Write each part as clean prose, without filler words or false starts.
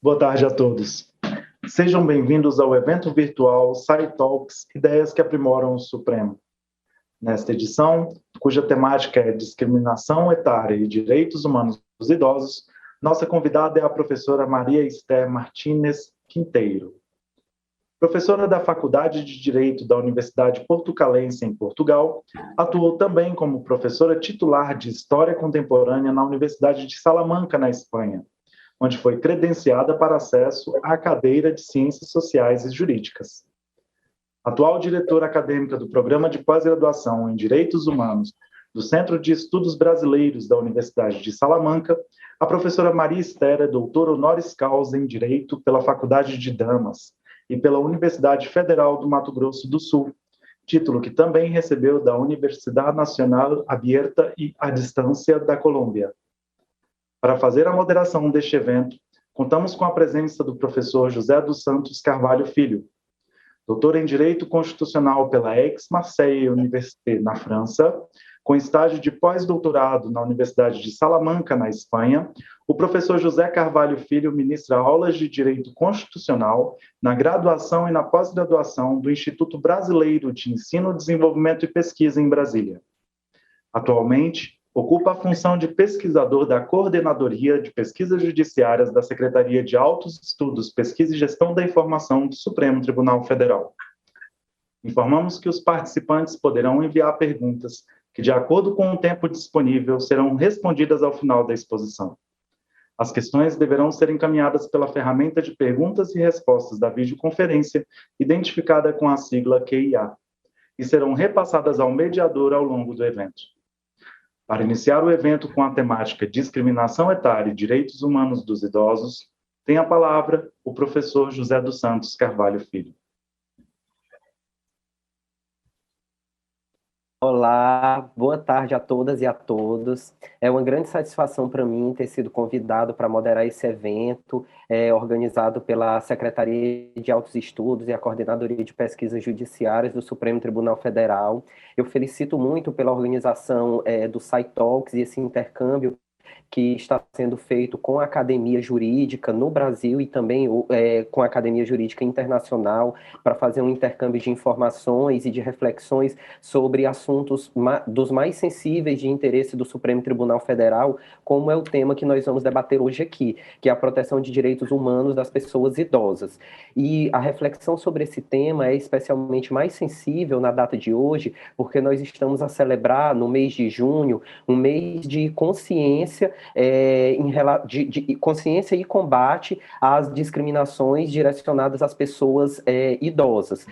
Boa tarde a todos. Sejam bem-vindos ao evento virtual SciTalks Ideias que Aprimoram o Supremo. Nesta edição, cuja temática é discriminação etária e direitos humanos dos idosos, nossa convidada é a professora Maria Esther Martínez Quinteiro. Professora da Faculdade de Direito da Universidade Portucalense, em Portugal, atuou também como professora titular de História Contemporânea na Universidade de Salamanca, na Espanha, onde foi credenciada para acesso à cadeira de Ciências Sociais e Jurídicas. Atual diretora acadêmica do Programa de Pós-Graduação em Direitos Humanos do Centro de Estudos Brasileiros da Universidade de Salamanca, a professora Maria Esther é doutora honoris causa em Direito pela Faculdade de Damas e pela Universidade Federal do Mato Grosso do Sul, título que também recebeu da Universidade Nacional Abierta e à Distância da Colômbia. Para fazer a moderação deste evento, contamos com a presença do professor José dos Santos Carvalho Filho, doutor em Direito Constitucional pela Aix-Marseille Université, na França, com estágio de pós-doutorado na Universidade de Salamanca, na Espanha. O professor José Carvalho Filho ministra aulas de Direito Constitucional na graduação e na pós-graduação do Instituto Brasileiro de Ensino, Desenvolvimento e Pesquisa em Brasília. Atualmente, ocupa a função de pesquisador da Coordenadoria de Pesquisas Judiciárias da Secretaria de Altos Estudos, Pesquisa e Gestão da Informação do Supremo Tribunal Federal. Informamos que os participantes poderão enviar perguntas que, de acordo com o tempo disponível, serão respondidas ao final da exposição. As questões deverão ser encaminhadas pela ferramenta de perguntas e respostas da videoconferência, identificada com a sigla QIA, e serão repassadas ao mediador ao longo do evento. Para iniciar o evento com a temática Discriminação Etária e Direitos Humanos dos Idosos, tem a palavra o professor José dos Santos Carvalho Filho. Olá, boa tarde a todas e a todos. É uma grande satisfação para mim ter sido convidado para moderar esse evento, organizado pela Secretaria de Altos Estudos e a Coordenadoria de Pesquisas Judiciárias do Supremo Tribunal Federal. Eu felicito muito pela organização do SciTalks e esse intercâmbio que está sendo feito com a Academia Jurídica no Brasil e também com a Academia Jurídica Internacional, para fazer um intercâmbio de informações e de reflexões sobre assuntos dos mais sensíveis de interesse do Supremo Tribunal Federal, como é o tema que nós vamos debater hoje aqui, que é a proteção de direitos humanos das pessoas idosas. E a reflexão sobre esse tema é especialmente mais sensível na data de hoje, porque nós estamos a celebrar, no mês de junho, um mês de consciência, de consciência e combate às discriminações direcionadas às pessoas idosas.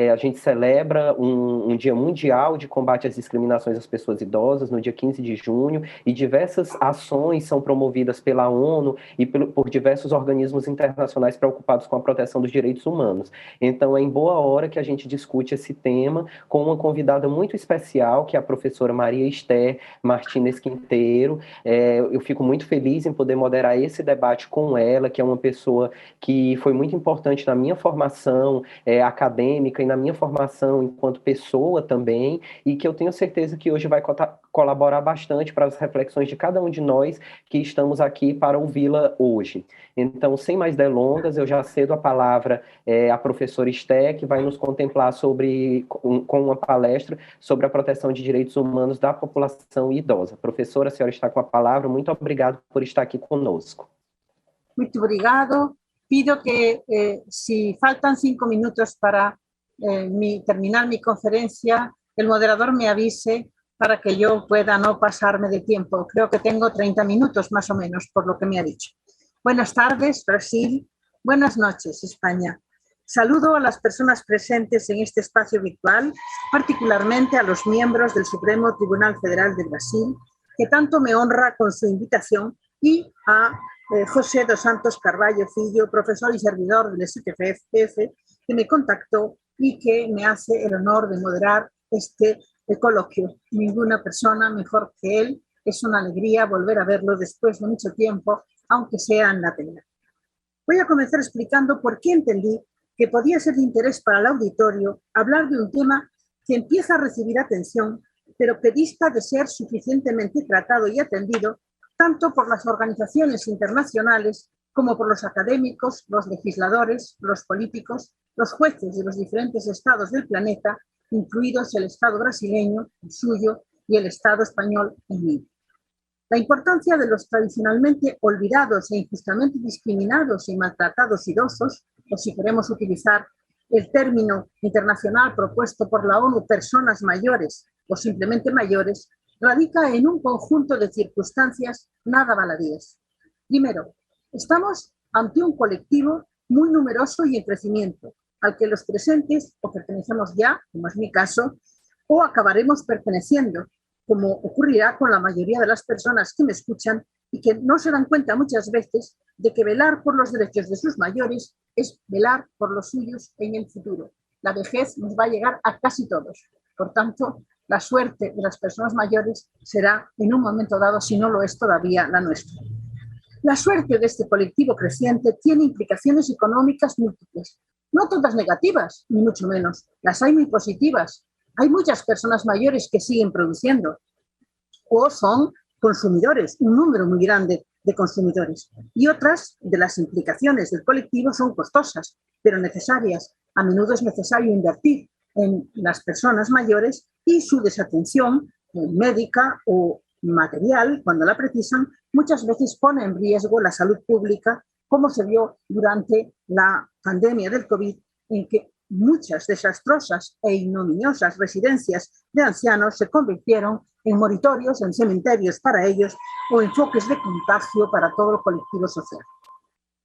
A gente celebra um Dia Mundial de Combate às Discriminações às Pessoas Idosas, no dia 15 de junho, e diversas ações são promovidas pela ONU e por diversos organismos internacionais preocupados com a proteção dos direitos humanos. Então, é em boa hora que a gente discute esse tema com uma convidada muito especial, que é a professora Maria Esther Martínez Quinteiro. Eu fico muito feliz em poder moderar esse debate com ela, que é uma pessoa que foi muito importante na minha formação acadêmica e na minha formação enquanto pessoa também, e que eu tenho certeza que hoje vai colaborar bastante para as reflexões de cada um de nós que estamos aqui para ouvi-la hoje. Então, sem mais delongas, eu já cedo a palavra à professora Esther, que vai nos contemplar com uma palestra sobre a proteção de direitos humanos da população idosa. Professora, a senhora está com a palavra. Muito obrigado por estar aqui conosco. Muito obrigado. Pido que, si faltan 5 minutos para terminar mi conferencia, el moderador me avise para que yo pueda no pasarme de tiempo. Creo que tengo 30 minutos más o menos, por lo que me ha dicho. Buenas tardes, Brasil. Buenas noches, España. Saludo a las personas presentes en este espacio virtual, particularmente a los miembros del Supremo Tribunal Federal de Brasil, que tanto me honra con su invitación, y a José dos Santos Carvalho Filho, profesor y servidor del STFF, que me contactó y que me hace el honor de moderar este coloquio. Ninguna persona mejor que él. Es una alegría volver a verlo después de mucho tiempo, aunque sea en la tele. Voy a comenzar explicando por qué entendí que podía ser de interés para el auditorio hablar de un tema que empieza a recibir atención, pero que dista de ser suficientemente tratado y atendido tanto por las organizaciones internacionales como por los académicos, los legisladores, los políticos, los jueces de los diferentes estados del planeta, incluidos el Estado brasileño, el suyo, y el Estado español, el mío. La importancia de los tradicionalmente olvidados e injustamente discriminados y maltratados idosos, o si queremos utilizar el término internacional propuesto por la ONU, personas mayores o simplemente mayores, radica en un conjunto de circunstancias nada baladíes. Primero, estamos ante un colectivo muy numeroso y en crecimiento, al que los presentes o pertenecemos ya, como es mi caso, o acabaremos perteneciendo, como ocurrirá con la mayoría de las personas que me escuchan y que no se dan cuenta muchas veces de que velar por los derechos de sus mayores es velar por los suyos en el futuro. La vejez nos va a llegar a casi todos. Por tanto, la suerte de las personas mayores será en un momento dado, si no lo es todavía, la nuestra. La suerte de este colectivo creciente tiene implicaciones económicas múltiples. No todas negativas, ni mucho menos. Las hay muy positivas. Hay muchas personas mayores que siguen produciendo o son consumidores, un número muy grande de consumidores. Y otras de las implicaciones del colectivo son costosas, pero necesarias. A menudo es necesario invertir en las personas mayores y su desatención médica o material, cuando la precisan, muchas veces pone en riesgo la salud pública, como se vio durante la pandemia del COVID, en que muchas desastrosas e ignominiosas residencias de ancianos se convirtieron en moritorios, en cementerios para ellos o en foques de contagio para todo el colectivo social.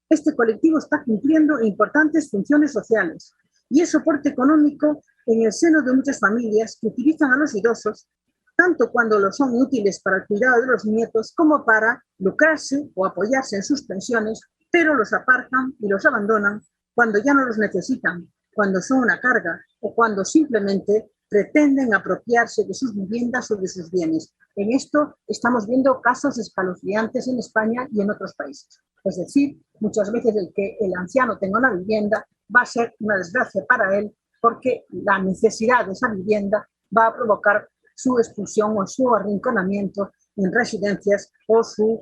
Este colectivo está cumpliendo importantes funciones sociales y es soporte económico en el seno de muchas familias que utilizan a los idosos tanto cuando los son útiles para el cuidado de los nietos como para lucrarse o apoyarse en sus pensiones, pero los aparcan y los abandonan cuando ya no los necesitan, cuando son una carga o cuando simplemente pretenden apropiarse de sus viviendas o de sus bienes. En esto estamos viendo casos escalofriantes en España y en otros países. Es decir, muchas veces el que el anciano tenga una vivienda va a ser una desgracia para él porque la necesidad de esa vivienda va a provocar su expulsión o su arrinconamiento en residencias o su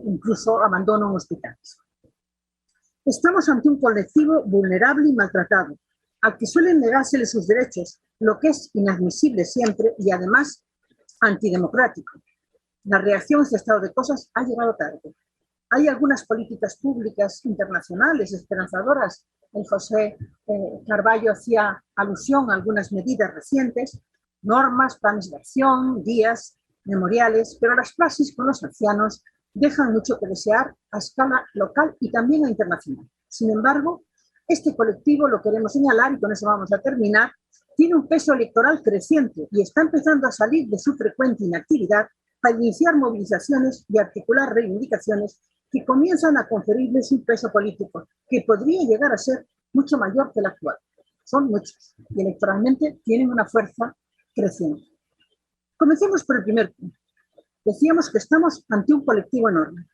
incluso abandono en hospitales. Estamos ante un colectivo vulnerable y maltratado, al que suelen negársele sus derechos, lo que es inadmisible siempre y además antidemocrático. La reacción a este estado de cosas ha llegado tarde. Hay algunas políticas públicas internacionales esperanzadoras. El José Carballo hacía alusión a algunas medidas recientes, normas, planes de acción, guías, memoriales, pero las praxis con los ancianos dejan mucho que desear a escala local y también a internacional. Sin embargo, este colectivo, lo queremos señalar y con eso vamos a terminar, tiene un peso electoral creciente y está empezando a salir de su frecuente inactividad para iniciar movilizaciones y articular reivindicaciones que comienzan a conferirles un peso político que podría llegar a ser mucho mayor que el actual. Son muchos y electoralmente tienen una fuerza creciente. Comencemos por el primer punto. Decíamos que estamos ante un colectivo enorme.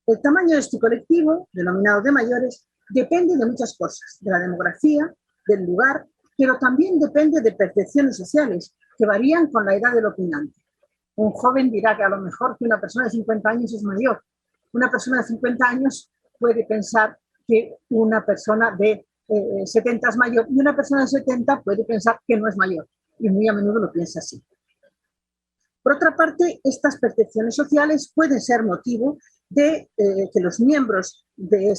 El tamaño de este colectivo, denominado de mayores, depende de muchas cosas, de la demografía, del lugar, pero también depende de percepciones sociales que varían con la edad del opinante. Un joven dirá que a lo mejor que una persona de 50 años es mayor. Una persona de 50 años puede pensar que una persona de 70 es mayor y una persona de 70 puede pensar que no es mayor. Y muy a menudo lo piensa así. Por otra parte, estas percepciones sociales pueden ser motivo de que los miembros de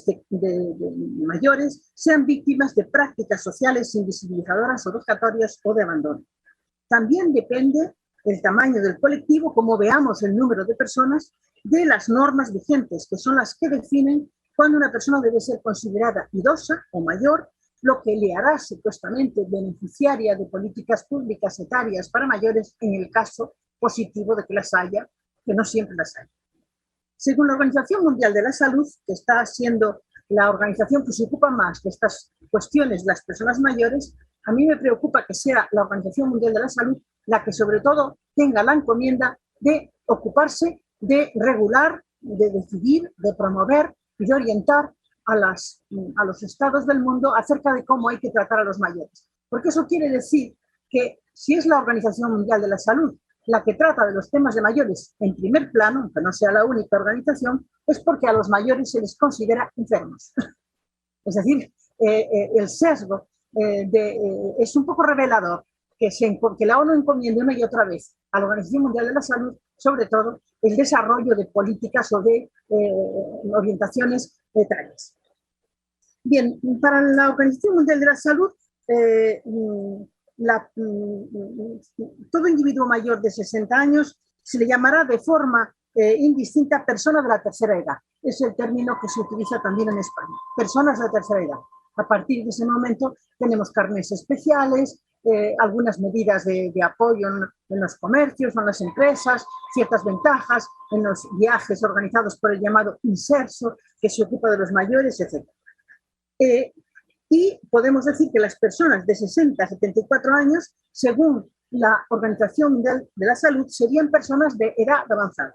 mayores sean víctimas de prácticas sociales invisibilizadoras o vejatorias o de abandono. También depende el tamaño del colectivo, como veamos el número de personas, de las normas vigentes, que son las que definen cuándo una persona debe ser considerada idosa o mayor, lo que le hará supuestamente beneficiaria de políticas públicas etarias para mayores en el caso positivo de que las haya, que no siempre las hay. Según la Organización Mundial de la Salud, que está siendo la organización que se ocupa más de estas cuestiones de las personas mayores, a mí me preocupa que sea la Organización Mundial de la Salud la que sobre todo tenga la encomienda de ocuparse de regular, de decidir, de promover y de orientar a los estados del mundo acerca de cómo hay que tratar a los mayores. Porque eso quiere decir que si es la Organización Mundial de la Salud la que trata de los temas de mayores en primer plano, aunque no sea la única organización, es porque a los mayores se les considera enfermos. Es decir, el sesgo es un poco revelador que la ONU encomiende una y otra vez a la Organización Mundial de la Salud, sobre todo, el desarrollo de políticas o de orientaciones etarias. Bien, para la Organización Mundial de la Salud, todo individuo mayor de 60 años se le llamará de forma indistinta persona de la tercera edad. Es el término que se utiliza también en España, personas de la tercera edad. A partir de ese momento tenemos carnés especiales, algunas medidas de apoyo en los comercios, en las empresas, ciertas ventajas en los viajes organizados por el llamado Inserso, que se ocupa de los mayores, etc. Y podemos decir que las personas de 60 a 74 años, según la Organización Mundial de la Salud, serían personas de edad avanzada.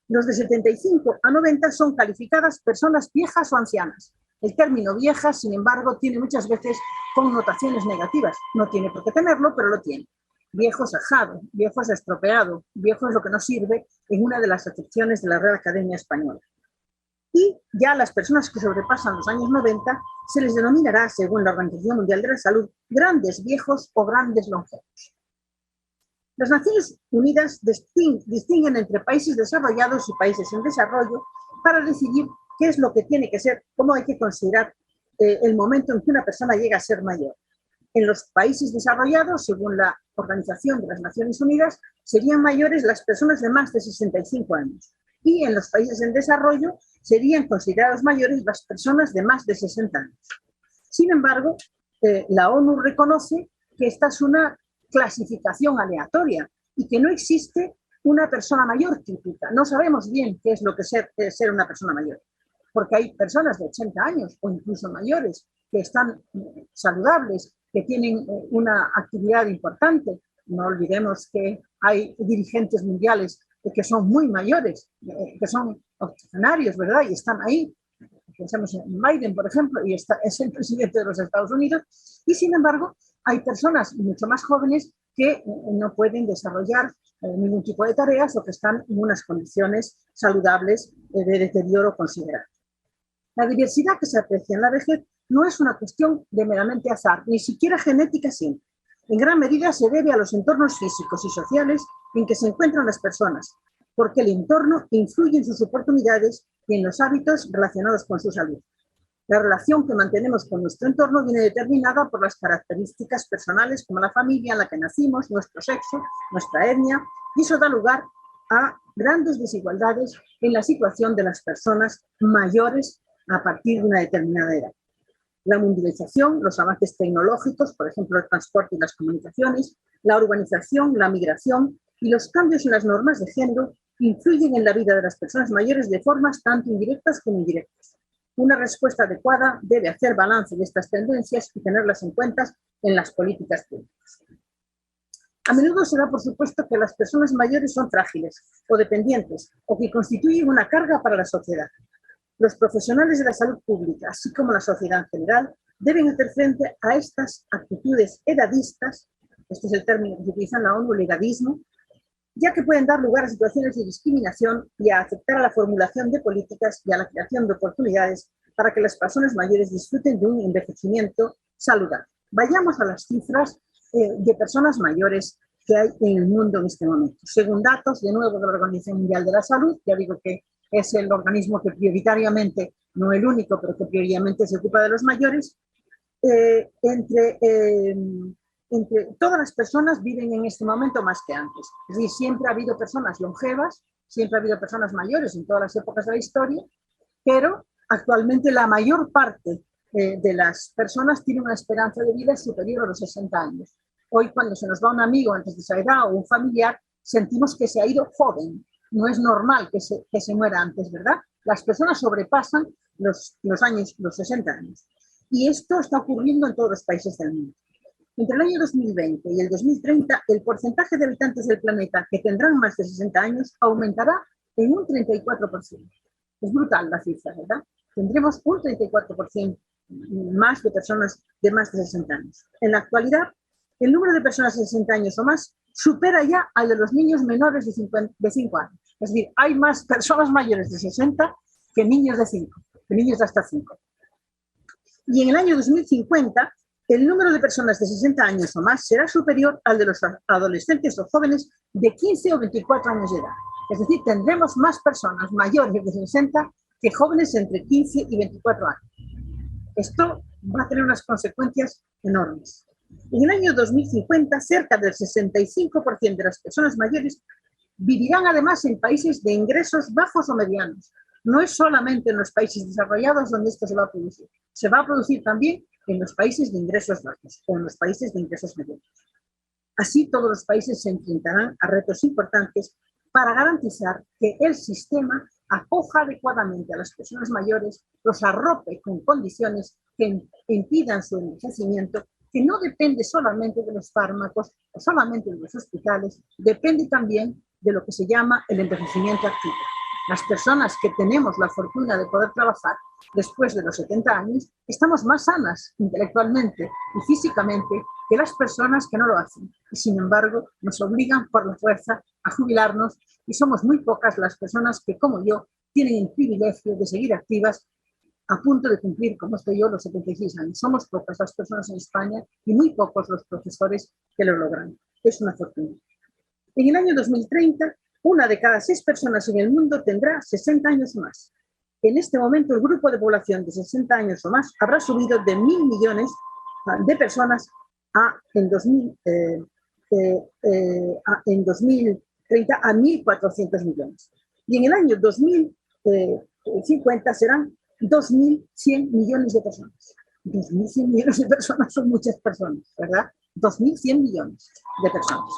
Los de 75 a 90 son calificadas personas viejas o ancianas. El término vieja, sin embargo, tiene muchas veces connotaciones negativas. No tiene por qué tenerlo, pero lo tiene. Viejo es ajado, viejo es estropeado, viejo es lo que no sirve en una de las acepciones de la Real Academia Española. Y ya las personas que sobrepasan los años 90 se les denominará, según la Organización Mundial de la Salud, grandes viejos o grandes longevos. Las Naciones Unidas distinguen entre países desarrollados y países en desarrollo para decidir qué es lo que tiene que ser, cómo hay que considerar el momento en que una persona llega a ser mayor. En los países desarrollados, según la Organización de las Naciones Unidas, serían mayores las personas de más de 65 años. Y en los países en desarrollo serían considerados mayores las personas de más de 60 años. Sin embargo, la ONU reconoce que esta es una clasificación aleatoria y que no existe una persona mayor típica. No sabemos bien qué es lo que es ser una persona mayor, porque hay personas de 80 años o incluso mayores que están saludables, que tienen una actividad importante. No olvidemos que hay dirigentes mundiales que son muy mayores, que son octogenarios, ¿verdad? Y están ahí. Pensemos en Biden, por ejemplo, y es el presidente de los Estados Unidos. Y sin embargo, hay personas mucho más jóvenes que no pueden desarrollar ningún tipo de tareas o que están en unas condiciones saludables de deterioro considerable. La diversidad que se aprecia en la vejez no es una cuestión de meramente azar, ni siquiera genética siempre. En gran medida se debe a los entornos físicos y sociales en que se encuentran las personas, porque el entorno influye en sus oportunidades y en los hábitos relacionados con su salud. La relación que mantenemos con nuestro entorno viene determinada por las características personales como la familia en la que nacimos, nuestro sexo, nuestra etnia, y eso da lugar a grandes desigualdades en la situación de las personas mayores a partir de una determinada edad. La mundialización, los avances tecnológicos, por ejemplo, el transporte y las comunicaciones, la urbanización, la migración y los cambios en las normas de género influyen en la vida de las personas mayores de formas tanto indirectas como indirectas. Una respuesta adecuada debe hacer balance de estas tendencias y tenerlas en cuenta en las políticas públicas. A menudo se da por supuesto que las personas mayores son frágiles o dependientes o que constituyen una carga para la sociedad. Los profesionales de la salud pública, así como la sociedad en general, deben hacer frente a estas actitudes edadistas, este es el término que se utiliza en la ONU, el edadismo, ya que pueden dar lugar a situaciones de discriminación y a afectar a la formulación de políticas y a la creación de oportunidades para que las personas mayores disfruten de un envejecimiento saludable. Vayamos a las cifras de personas mayores que hay en el mundo en este momento. Según datos, de nuevo, de la Organización Mundial de la Salud, ya digo que es el organismo que prioritariamente, no el único, pero que prioritariamente se ocupa de los mayores, entre todas las personas viven en este momento más que antes. Es decir, siempre ha habido personas longevas, siempre ha habido personas mayores en todas las épocas de la historia, pero actualmente la mayor parte de las personas tiene una esperanza de vida superior a los 60 años. Hoy, cuando se nos va un amigo antes de esa edad o un familiar, sentimos que se ha ido joven. No es normal que se muera antes, ¿verdad? Las personas sobrepasan los 60 años. Y esto está ocurriendo en todos los países del mundo. Entre el año 2020 y el 2030, el porcentaje de habitantes del planeta que tendrán más de 60 años aumentará en un 34%. Es brutal la cifra, ¿verdad? Tendremos un 34% más de personas de más de 60 años. En la actualidad, el número de personas de 60 años o más supera ya al de los niños menores de 5 años. Es decir, hay más personas mayores de 60 que niños de 5, que niños de hasta 5. Y en el año 2050, el número de personas de 60 años o más será superior al de los adolescentes o jóvenes de 15 o 24 años de edad. Es decir, tendremos más personas mayores de 60 que jóvenes entre 15 y 24 años. Esto va a tener unas consecuencias enormes. En el año 2050, cerca del 65% de las personas mayores vivirán además en países de ingresos bajos o medianos. No es solamente en los países desarrollados donde esto se va a producir. Se va a producir también en los países de ingresos bajos o en los países de ingresos medianos. Así, todos los países se enfrentarán a retos importantes para garantizar que el sistema acoja adecuadamente a las personas mayores, los arrope con condiciones que impidan su envejecimiento, que no depende solamente de los fármacos o solamente de los hospitales, depende también de lo que se llama el envejecimiento activo. Las personas que tenemos la fortuna de poder trabajar después de los 70 años, estamos más sanas intelectualmente y físicamente que las personas que no lo hacen. Y sin embargo, nos obligan por la fuerza a jubilarnos y somos muy pocas las personas que, como yo, tienen el privilegio de seguir activas a punto de cumplir, como estoy yo, los 76 años. Somos pocas las personas en España y muy pocos los profesores que lo logran. Es una fortuna. En el año 2030, 1 de cada 6 personas en el mundo tendrá 60 años o más. En este momento, el grupo de población de 60 años o más habrá subido de 1.000 millones de personas en 2030 a 1.400 millones. Y en el año 2050 serán 2.100 millones de personas. 2.100 millones de personas son muchas personas, ¿verdad? 2.100 millones de personas.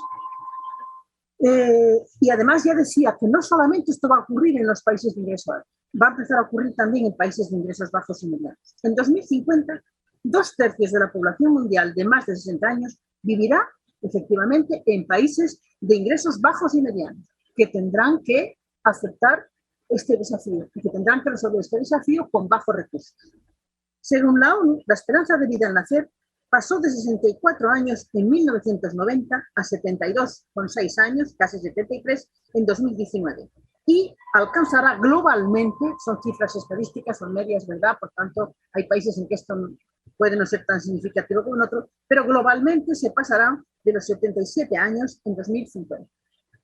Y además ya decía que no solamente esto va a ocurrir en los países de ingresos altos, va a empezar a ocurrir también en países de ingresos bajos y medianos. En 2050, 2/3 de la población mundial de más de 60 años vivirá efectivamente en países de ingresos bajos y medianos, que tendrán que aceptar este desafío y que tendrán que resolver este desafío con bajos recursos. Según la ONU, la esperanza de vida al nacer pasó de 64 años en 1990 a 72,6 años, casi 73, en 2019. Y alcanzará globalmente, son cifras estadísticas, son medias, ¿verdad? Por tanto, hay países en que esto puede no ser tan significativo como en otros, pero globalmente se pasará de los 77 años en 2050.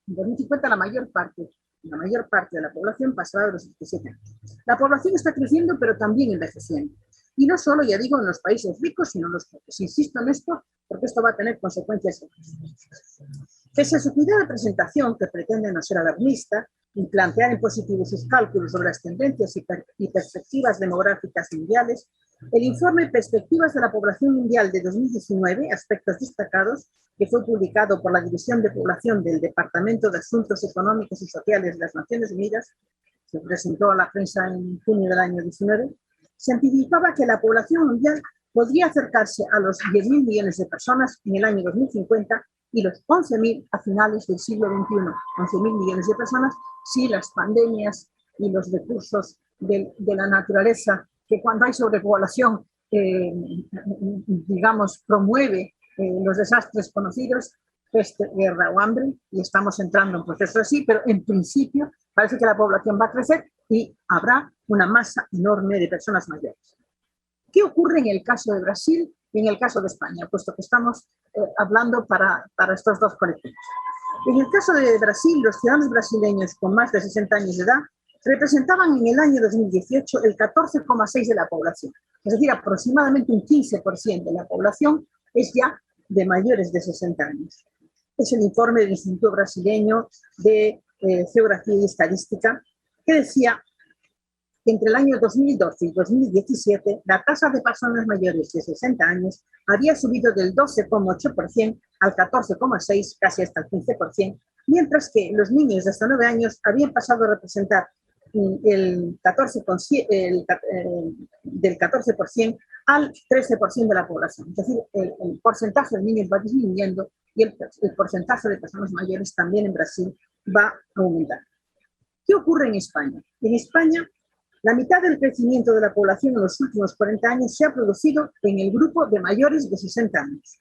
En 2050 la mayor parte de la población pasará de los 77 años. La población está creciendo, pero también envejeciendo. Y no solo, ya digo, en los países ricos, sino en los pobres. Insisto en esto, porque esto va a tener consecuencias. Pese a su cuidada presentación, que pretende no ser alarmista, y plantear en positivo sus cálculos sobre las tendencias y perspectivas demográficas mundiales, el informe Perspectivas de la Población Mundial de 2019, aspectos destacados, que fue publicado por la División de Población del Departamento de Asuntos Económicos y Sociales de las Naciones Unidas, se presentó a la prensa en junio del año 19, se anticipaba que la población mundial podría acercarse a los 10.000 millones de personas en el año 2050 y los 11.000 a finales del siglo XXI, 11.000 millones de personas, si las pandemias y los recursos de la naturaleza, que cuando hay sobrepoblación, digamos, promueve los desastres conocidos, peste, guerra o hambre, y estamos entrando en un proceso así, pero en principio parece que la población va a crecer y habrá una masa enorme de personas mayores. ¿Qué ocurre en el caso de Brasil y en el caso de España? Puesto que estamos hablando para estos dos colectivos. En el caso de Brasil, los ciudadanos brasileños con más de 60 años de edad representaban en el año 2018 el 14,6% de la población. Es decir, aproximadamente un 15% de la población es ya de mayores de 60 años. Es el informe del Instituto Brasileño de Geografía y Estadística, que decía que entre el año 2012 y 2017 la tasa de personas mayores de 60 años había subido del 12,8% al 14,6%, casi hasta el 15%, mientras que los niños de hasta 9 años habían pasado a representar del 14% al 13% de la población. Es decir, el porcentaje de niños va disminuyendo y el porcentaje de personas mayores también en Brasil va a aumentar. ¿Qué ocurre en España? En España, la mitad del crecimiento de la población en los últimos 40 años se ha producido en el grupo de mayores de 60 años.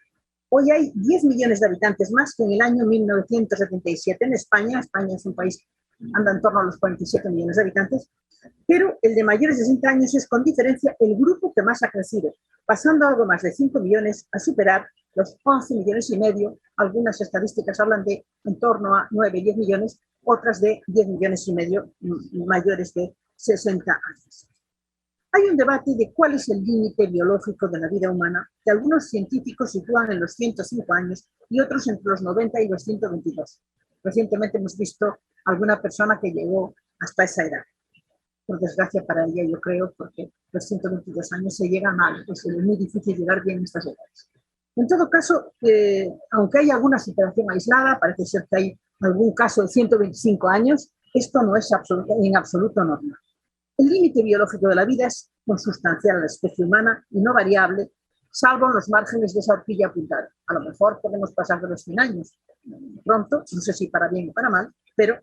Hoy hay 10 millones de habitantes más que en el año 1977 en España. España es un país anda en torno a los 47 millones de habitantes, pero el de mayores de 60 años es con diferencia el grupo que más ha crecido, pasando algo más de 5 millones a superar los 11 millones y medio. Algunas estadísticas hablan de en torno a 9, 10 millones, otras de 10 millones y medio mayores de 60 años. Hay un debate de cuál es el límite biológico de la vida humana, que algunos científicos sitúan en los 105 años y otros entre los 90 y los 122. Recientemente hemos visto alguna persona que llegó hasta esa edad. Por desgracia para ella, yo creo, porque los 122 años se llega mal, pues es muy difícil llegar bien a estas edades. En todo caso, aunque hay alguna situación aislada, parece ser que hay algún caso de 125 años, esto no es en absoluto normal. El límite biológico de la vida es consustancial a la especie humana y no variable, salvo en los márgenes de esa horquilla apuntada. A lo mejor podemos pasar de los 100 años pronto, no sé si para bien o para mal, pero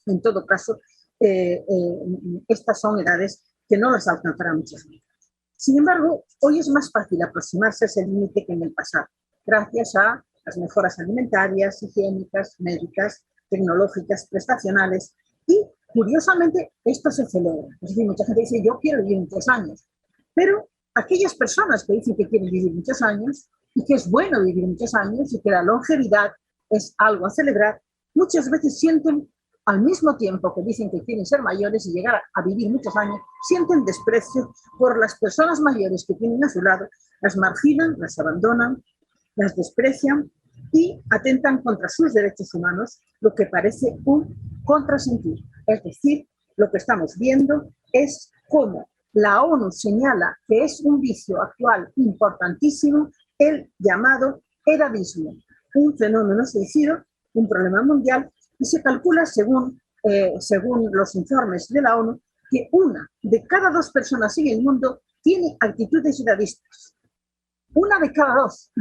en todo caso, estas son edades que no las alcanzarán muchas veces. Sin embargo, hoy es más fácil aproximarse a ese límite que en el pasado, gracias a las mejoras alimentarias, higiénicas, médicas, tecnológicas, prestacionales y, curiosamente, esto se celebra. Es decir, mucha gente dice, yo quiero vivir muchos años, pero aquellas personas que dicen que quieren vivir muchos años y que es bueno vivir muchos años y que la longevidad es algo a celebrar, muchas veces sienten, al mismo tiempo que dicen que quieren ser mayores y llegar a vivir muchos años, sienten desprecio por las personas mayores que tienen a su lado, las marginan, las abandonan, las desprecian y atentan contra sus derechos humanos, lo que parece un contrasentido. Es decir, lo que estamos viendo es cómo la ONU señala que es un vicio actual importantísimo el llamado edadismo, un fenómeno suicida, un problema mundial, y se calcula, según los informes de la ONU, que 1 de cada 2 personas en el mundo tiene actitudes edadistas. 1 de cada 2.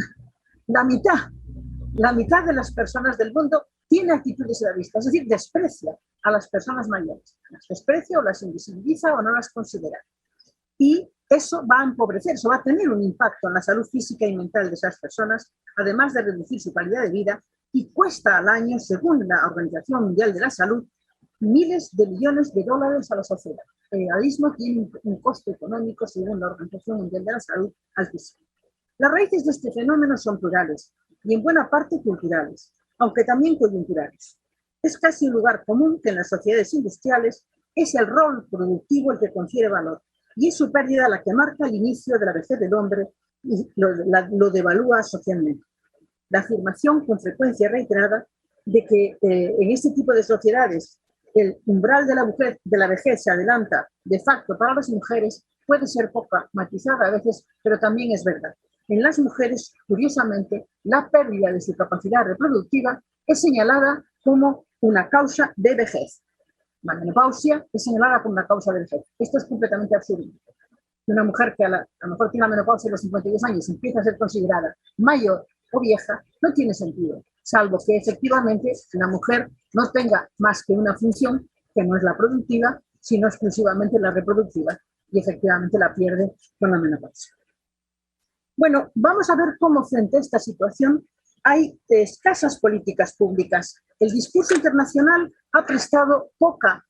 La mitad de las personas del mundo tiene actitudes edadistas, es decir, desprecia a las personas mayores. Las desprecia o las invisibiliza o no las considera. Y eso va a empobrecer, eso va a tener un impacto en la salud física y mental de esas personas, además de reducir su calidad de vida, y cuesta al año, según la Organización Mundial de la Salud, miles de millones de dólares a la sociedad. El edadismo tiene un costo económico, según la Organización Mundial de la Salud, altísimo. Las raíces de este fenómeno son plurales y en buena parte culturales, aunque también coyunturales. Es casi un lugar común que en las sociedades industriales es el rol productivo el que confiere valor y es su pérdida la que marca el inicio de la vejez del hombre y lo devalúa socialmente. La afirmación con frecuencia reiterada de que en este tipo de sociedades el umbral de la vejez se adelanta de facto para las mujeres puede ser poca matizada a veces, pero también es verdad. En las mujeres, curiosamente, la pérdida de su capacidad reproductiva es señalada como una causa de vejez. La menopausia es señalada como una causa de vejez. Esto es completamente absurdo. Una mujer que a lo mejor tiene la menopausia a los 52 años y empieza a ser considerada mayor o vieja, no tiene sentido, salvo que efectivamente la mujer no tenga más que una función que no es la productiva, sino exclusivamente la reproductiva, y efectivamente la pierde con la menopausia. Bueno, vamos a ver cómo frente a esta situación hay escasas políticas públicas. El discurso internacional ha prestado poca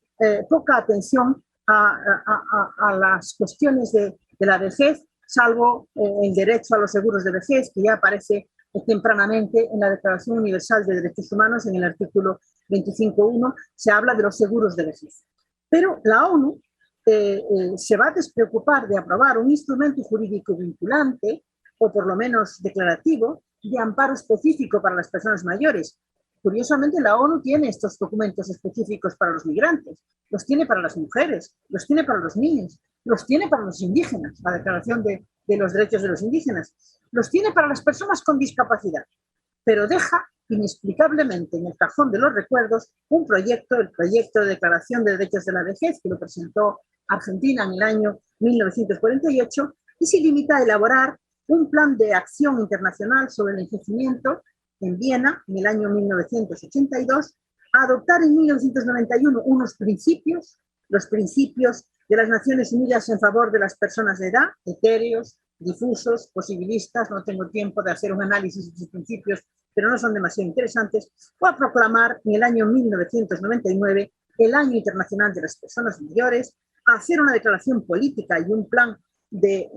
atención a las cuestiones de la vejez, salvo el derecho a los seguros de vejez, que ya aparece tempranamente en la Declaración Universal de Derechos Humanos, en el artículo 25.1, se habla de los seguros de vejez. Pero la ONU se va a despreocupar de aprobar un instrumento jurídico vinculante, o por lo menos declarativo, de amparo específico para las personas mayores. Curiosamente, la ONU tiene estos documentos específicos para los migrantes, los tiene para las mujeres, los tiene para los niños, los tiene para los indígenas, la Declaración de los Derechos de los Indígenas, los tiene para las personas con discapacidad, pero deja inexplicablemente en el cajón de los recuerdos el proyecto de Declaración de Derechos de la Vejez, que lo presentó Argentina en el año 1948, y se limita a elaborar un plan de acción internacional sobre el envejecimiento en Viena en el año 1982, a adoptar en 1991 unos principios, los principios de las Naciones Unidas en favor de las personas de edad, etéreos, difusos, posibilistas. No tengo tiempo de hacer un análisis de sus principios pero no son demasiado interesantes, fue a proclamar en el año 1999 el Año Internacional de las Personas Mayores, a hacer una declaración política y un plan de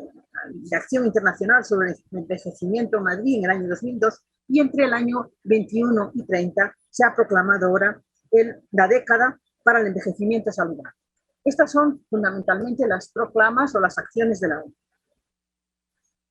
acción internacional sobre el envejecimiento en Madrid en el año 2002, y entre el año 21 y 30 se ha proclamado ahora la década para el envejecimiento saludable. Estas son fundamentalmente las proclamas o las acciones de la ONU.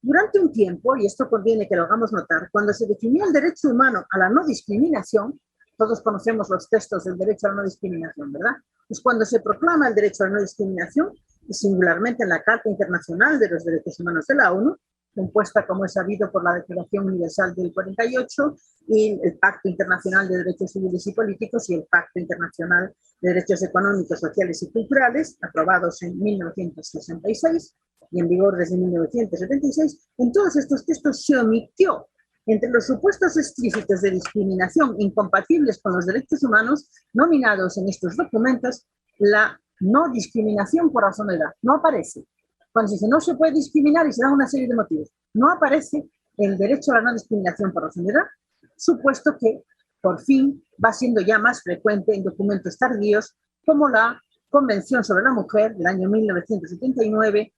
Durante un tiempo, y esto conviene que lo hagamos notar, cuando se definió el derecho humano a la no discriminación, todos conocemos los textos del derecho a la no discriminación, ¿verdad? Pues cuando se proclama el derecho a la no discriminación, y singularmente en la Carta Internacional de los Derechos Humanos de la ONU, compuesta, como es sabido, por la Declaración Universal del 48 y el Pacto Internacional de Derechos Civiles y Políticos y el Pacto Internacional de Derechos Económicos, Sociales y Culturales, aprobados en 1966 y en vigor desde 1976, en todos estos textos se omitió, entre los supuestos explícitos de discriminación incompatibles con los derechos humanos nominados en estos documentos, la no discriminación por razón de edad. No aparece. Cuando se dice no se puede discriminar y se dan una serie de motivos, no aparece el derecho a la no discriminación por razón de edad, supuesto que por fin va siendo ya más frecuente en documentos tardíos como la Convención sobre la Mujer del año 1979,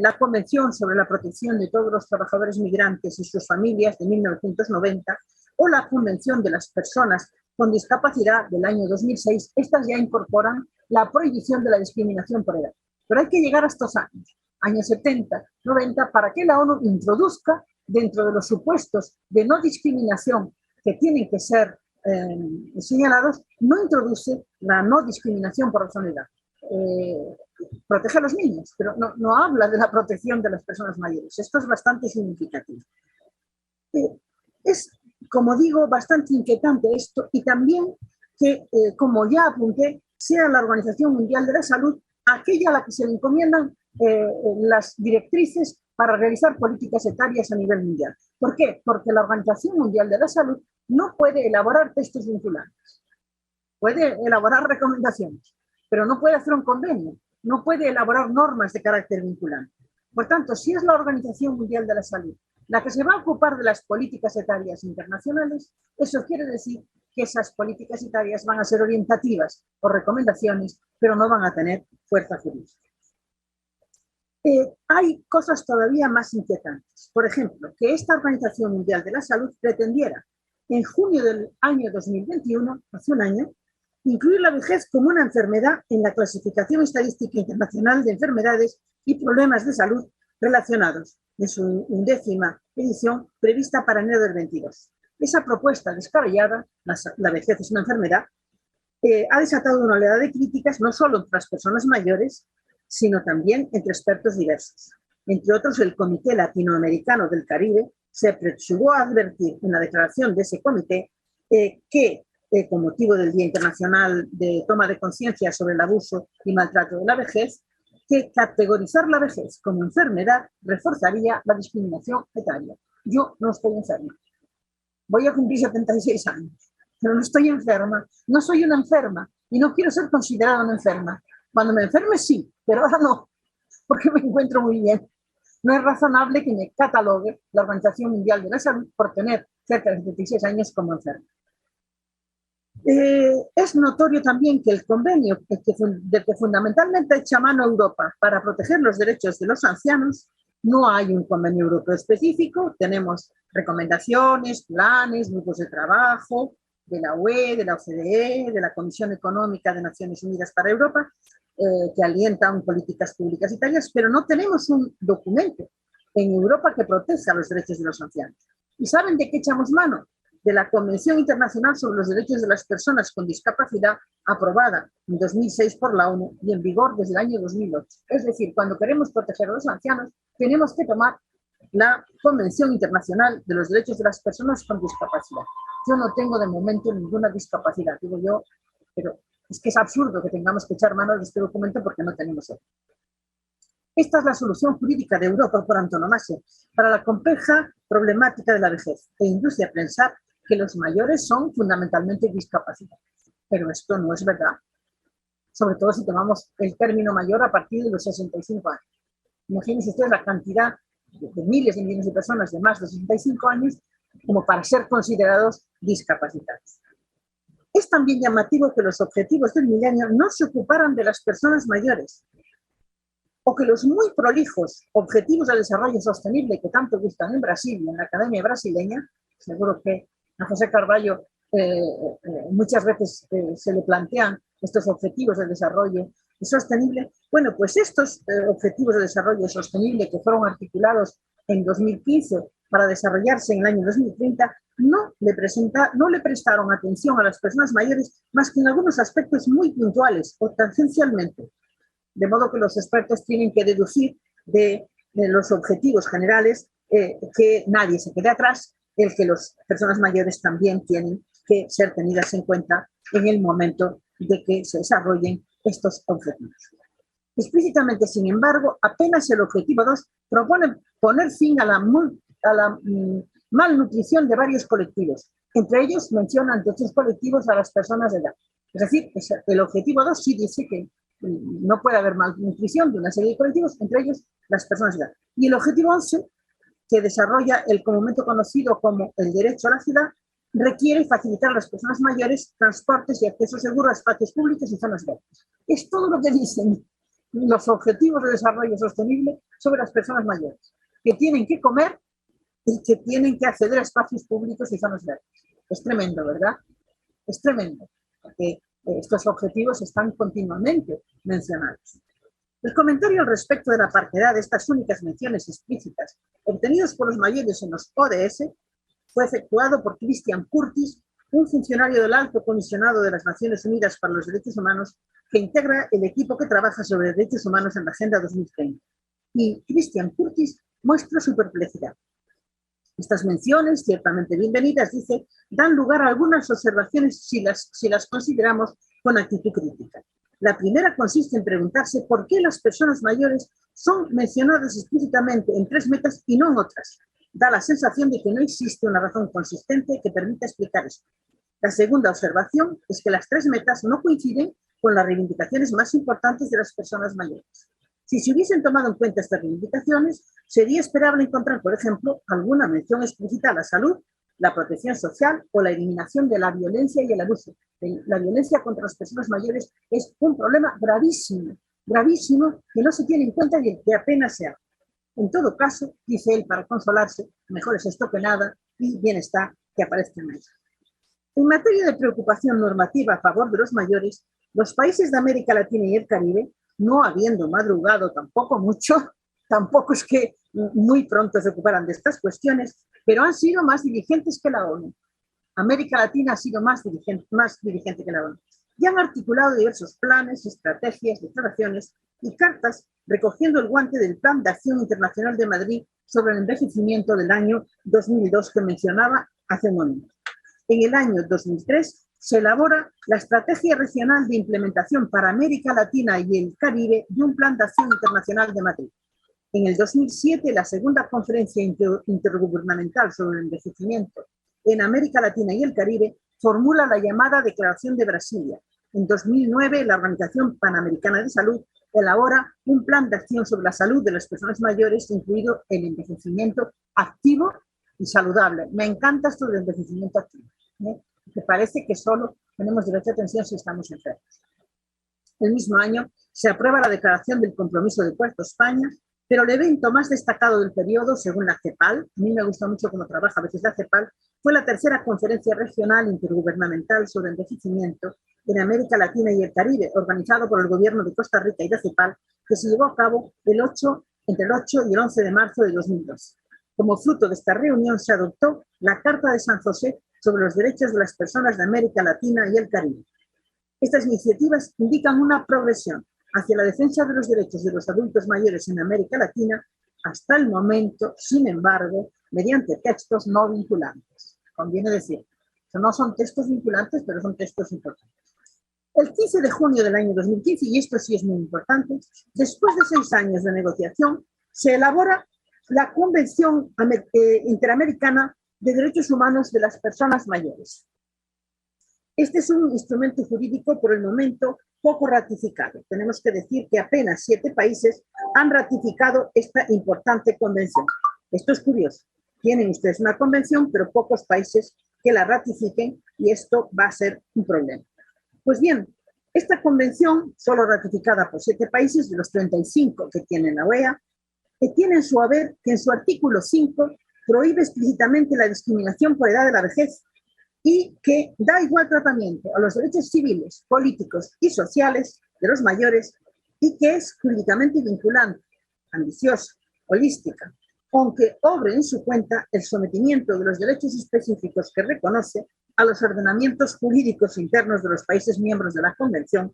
la Convención sobre la Protección de todos los trabajadores migrantes y sus familias de 1990 o la Convención de las Personas con Discapacidad del año 2006. Estas ya incorporan la prohibición de la discriminación por edad. Pero hay que llegar a estos años 70, 90, para que la ONU introduzca dentro de los supuestos de no discriminación que tienen que ser señalados, no introduce la no discriminación por razón de edad. Protege a los niños, pero no habla de la protección de las personas mayores. Esto es bastante significativo. Es, como digo, bastante inquietante esto, y también que, como ya apunté, sea la Organización Mundial de la Salud aquella a la que se le encomiendan las directrices para realizar políticas etarias a nivel mundial. ¿Por qué? Porque la Organización Mundial de la Salud no puede elaborar textos vinculantes. Puede elaborar recomendaciones, pero no puede hacer un convenio, no puede elaborar normas de carácter vinculante. Por tanto, si es la Organización Mundial de la Salud la que se va a ocupar de las políticas etarias internacionales, eso quiere decir que esas políticas etarias van a ser orientativas o recomendaciones, pero no van a tener fuerza jurídica. Hay cosas todavía más inquietantes. Por ejemplo, que esta Organización Mundial de la Salud pretendiera, en junio del año 2021, hace un año, incluir la vejez como una enfermedad en la clasificación estadística internacional de enfermedades y problemas de salud relacionados, en su 11ª edición prevista para enero del 22. Esa propuesta descabellada, la vejez es una enfermedad, ha desatado una oleada de críticas no solo entre las personas mayores, sino también entre expertos diversos. Entre otros, el Comité Latinoamericano del Caribe se apresuró a advertir en la declaración de ese comité que, con motivo del Día Internacional de Toma de Conciencia sobre el Abuso y Maltrato de la Vejez, que categorizar la vejez como enfermedad reforzaría la discriminación etaria. Yo no estoy enferma. Voy a cumplir 76 años, pero no estoy enferma. No soy una enferma y no quiero ser considerada una enferma. Cuando me enferme sí, pero ahora no, porque me encuentro muy bien. No es razonable que me catalogue la Organización Mundial de la Salud por tener cerca de 76 años como enferma. Es notorio también que el convenio del que fundamentalmente echa mano Europa para proteger los derechos de los ancianos, no hay un convenio europeo específico. Tenemos recomendaciones, planes, grupos de trabajo de la UE, de la OCDE, de la Comisión Económica de Naciones Unidas para Europa, que alientan políticas públicas etarias, pero no tenemos un documento en Europa que proteja los derechos de los ancianos. ¿Y saben de qué echamos mano? De la Convención Internacional sobre los Derechos de las Personas con Discapacidad, aprobada en 2006 por la ONU y en vigor desde el año 2008. Es decir, cuando queremos proteger a los ancianos, tenemos que tomar la Convención Internacional de los Derechos de las Personas con Discapacidad. Yo no tengo de momento ninguna discapacidad, digo yo, pero es que es absurdo que tengamos que echar mano de este documento porque no tenemos otro. Esta es la solución jurídica de Europa por antonomasia para la compleja problemática de la vejez e induce a pensar que los mayores son fundamentalmente discapacitados. Pero esto no es verdad, sobre todo si tomamos el término mayor a partir de los 65 años. Imagínense ustedes la cantidad de miles de millones de personas de más de 65 años como para ser considerados discapacitados. Es también llamativo que los objetivos del milenio no se ocuparan de las personas mayores, o que los muy prolijos objetivos de desarrollo sostenible que tanto gustan en Brasil y en la Academia Brasileña, seguro que a José Carballo muchas veces se le plantean estos objetivos de desarrollo sostenible. Bueno, pues estos objetivos de desarrollo sostenible que fueron articulados en 2015 para desarrollarse en el año 2030 no le prestaron atención a las personas mayores más que en algunos aspectos muy puntuales o tangencialmente. De modo que los expertos tienen que deducir de los objetivos generales que nadie se quede atrás, el que las personas mayores también tienen que ser tenidas en cuenta en el momento de que se desarrollen estos objetivos. Explícitamente, sin embargo, apenas el objetivo 2 propone poner fin a la malnutrición de varios colectivos. Entre ellos mencionan entre otros colectivos a las personas de edad. Es decir, el objetivo 2 sí dice que no puede haber malnutrición de una serie de colectivos, entre ellos las personas de edad. Y el objetivo 11, que desarrolla el comúnmente conocido como el derecho a la ciudad, requiere facilitar a las personas mayores transportes y acceso seguro a espacios públicos y zonas verdes. Es todo lo que dicen los objetivos de desarrollo sostenible sobre las personas mayores, que tienen que comer y que tienen que acceder a espacios públicos y zonas verdes. Es tremendo, ¿verdad? Es tremendo, porque estos objetivos están continuamente mencionados. El comentario al respecto de la parquedad de estas únicas menciones explícitas obtenidos por los mayores en los ODS fue efectuado por Christian Curtis, un funcionario del Alto Comisionado de las Naciones Unidas para los Derechos Humanos que integra el equipo que trabaja sobre derechos humanos en la Agenda 2030. Y Christian Curtis muestra su perplejidad. Estas menciones, ciertamente bienvenidas, dice, dan lugar a algunas observaciones si las consideramos con actitud crítica. La primera consiste en preguntarse por qué las personas mayores son mencionadas explícitamente en 3 metas y no en otras. Da la sensación de que no existe una razón consistente que permita explicar esto. La segunda observación es que las 3 metas no coinciden con las reivindicaciones más importantes de las personas mayores. Si se hubiesen tomado en cuenta estas reivindicaciones, sería esperable encontrar, por ejemplo, alguna mención explícita a la salud, la protección social o la eliminación de la violencia y el abuso. La violencia contra las personas mayores es un problema gravísimo, gravísimo, que no se tiene en cuenta y que apenas se habla. En todo caso, dice él para consolarse, mejor es esto que nada y bien está que aparezca en ello. En materia de preocupación normativa a favor de los mayores, los países de América Latina y el Caribe, no habiendo madrugado tampoco mucho, tampoco es que muy pronto se ocuparan de estas cuestiones, pero han sido más diligentes que la ONU. América Latina ha sido más dirigente que la ONU. Y han articulado diversos planes, estrategias, declaraciones y cartas recogiendo el guante del Plan de Acción Internacional de Madrid sobre el envejecimiento del año 2002 que mencionaba hace un momento. En el año 2003 se elabora la Estrategia Regional de Implementación para América Latina y el Caribe de un Plan de Acción Internacional de Madrid. En el 2007, la segunda conferencia intergubernamental sobre el envejecimiento en América Latina y el Caribe formula la llamada Declaración de Brasilia. En 2009, la Organización Panamericana de Salud elabora un plan de acción sobre la salud de las personas mayores, incluido el envejecimiento activo y saludable. Me encanta esto del envejecimiento activo. Me parece que solo tenemos derecho a atención si estamos enfermos. El mismo año se aprueba la Declaración del Compromiso de Puerto España, pero el evento más destacado del periodo, según la CEPAL, a mí me gusta mucho cómo trabaja a veces la CEPAL, fue la tercera conferencia regional intergubernamental sobre envejecimiento en América Latina y el Caribe, organizado por el gobierno de Costa Rica y la CEPAL, que se llevó a cabo entre el 8 y el 11 de marzo de 2002. Como fruto de esta reunión se adoptó la Carta de San José sobre los derechos de las personas de América Latina y el Caribe. Estas iniciativas indican una progresión hacia la defensa de los derechos de los adultos mayores en América Latina, hasta el momento, sin embargo, mediante textos no vinculantes. Conviene decir, no son textos vinculantes, pero son textos importantes. El 15 de junio del año 2015, y esto sí es muy importante, después de 6 años de negociación, se elabora la Convención Interamericana de Derechos Humanos de las Personas Mayores. Este es un instrumento jurídico por el momento poco ratificado. Tenemos que decir que apenas 7 países han ratificado esta importante convención. Esto es curioso. Tienen ustedes una convención, pero pocos países que la ratifiquen y esto va a ser un problema. Pues bien, esta convención, solo ratificada por 7 países de los 35 que tiene la OEA, que tiene en su haber que en su artículo 5 prohíbe explícitamente la discriminación por edad de la vejez y que da igual tratamiento a los derechos civiles, políticos y sociales de los mayores y que es jurídicamente vinculante, ambiciosa, holística, aunque obre en su cuenta el sometimiento de los derechos específicos que reconoce a los ordenamientos jurídicos internos de los países miembros de la Convención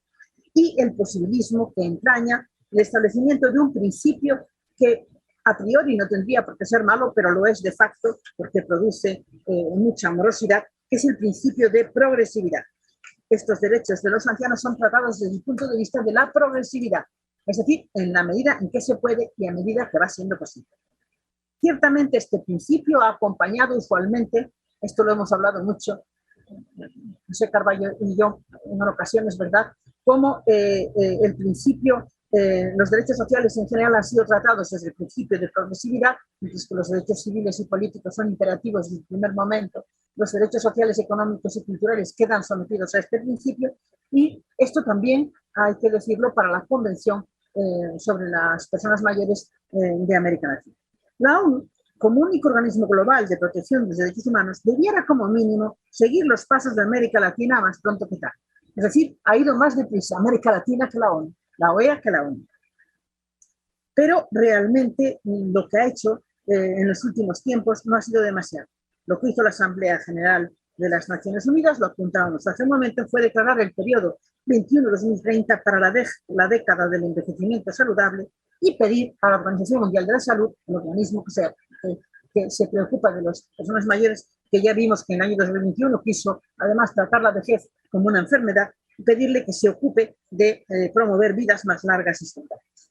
y el posibilismo que entraña el establecimiento de un principio que a priori no tendría por qué ser malo, pero lo es de facto porque produce mucha morosidad, que es el principio de progresividad. Estos derechos de los ancianos son tratados desde el punto de vista de la progresividad, es decir, en la medida en que se puede y a medida que va siendo posible. Ciertamente este principio ha acompañado usualmente, esto lo hemos hablado mucho, José Carballo y yo en ocasiones, ¿verdad?, como el principio, los derechos sociales en general han sido tratados desde el principio de progresividad, mientras que los derechos civiles y políticos son imperativos desde el primer momento. Los derechos sociales, económicos y culturales quedan sometidos a este principio y esto también hay que decirlo para la Convención sobre las personas mayores de América Latina. La ONU, como único organismo global de protección de los derechos humanos, debiera como mínimo seguir los pasos de América Latina más pronto que tarde. Es decir, ha ido más deprisa América Latina que la ONU, la OEA que la ONU. Pero realmente lo que ha hecho en los últimos tiempos no ha sido demasiado. Lo que hizo la Asamblea General de las Naciones Unidas, lo apuntábamos hace un momento, fue declarar el periodo 21-2030 para la década del envejecimiento saludable y pedir a la Organización Mundial de la Salud, el organismo que se preocupa de las personas mayores, que ya vimos que en el año 2021 quiso además tratar la vejez como una enfermedad, y pedirle que se ocupe de promover vidas más largas y saludables.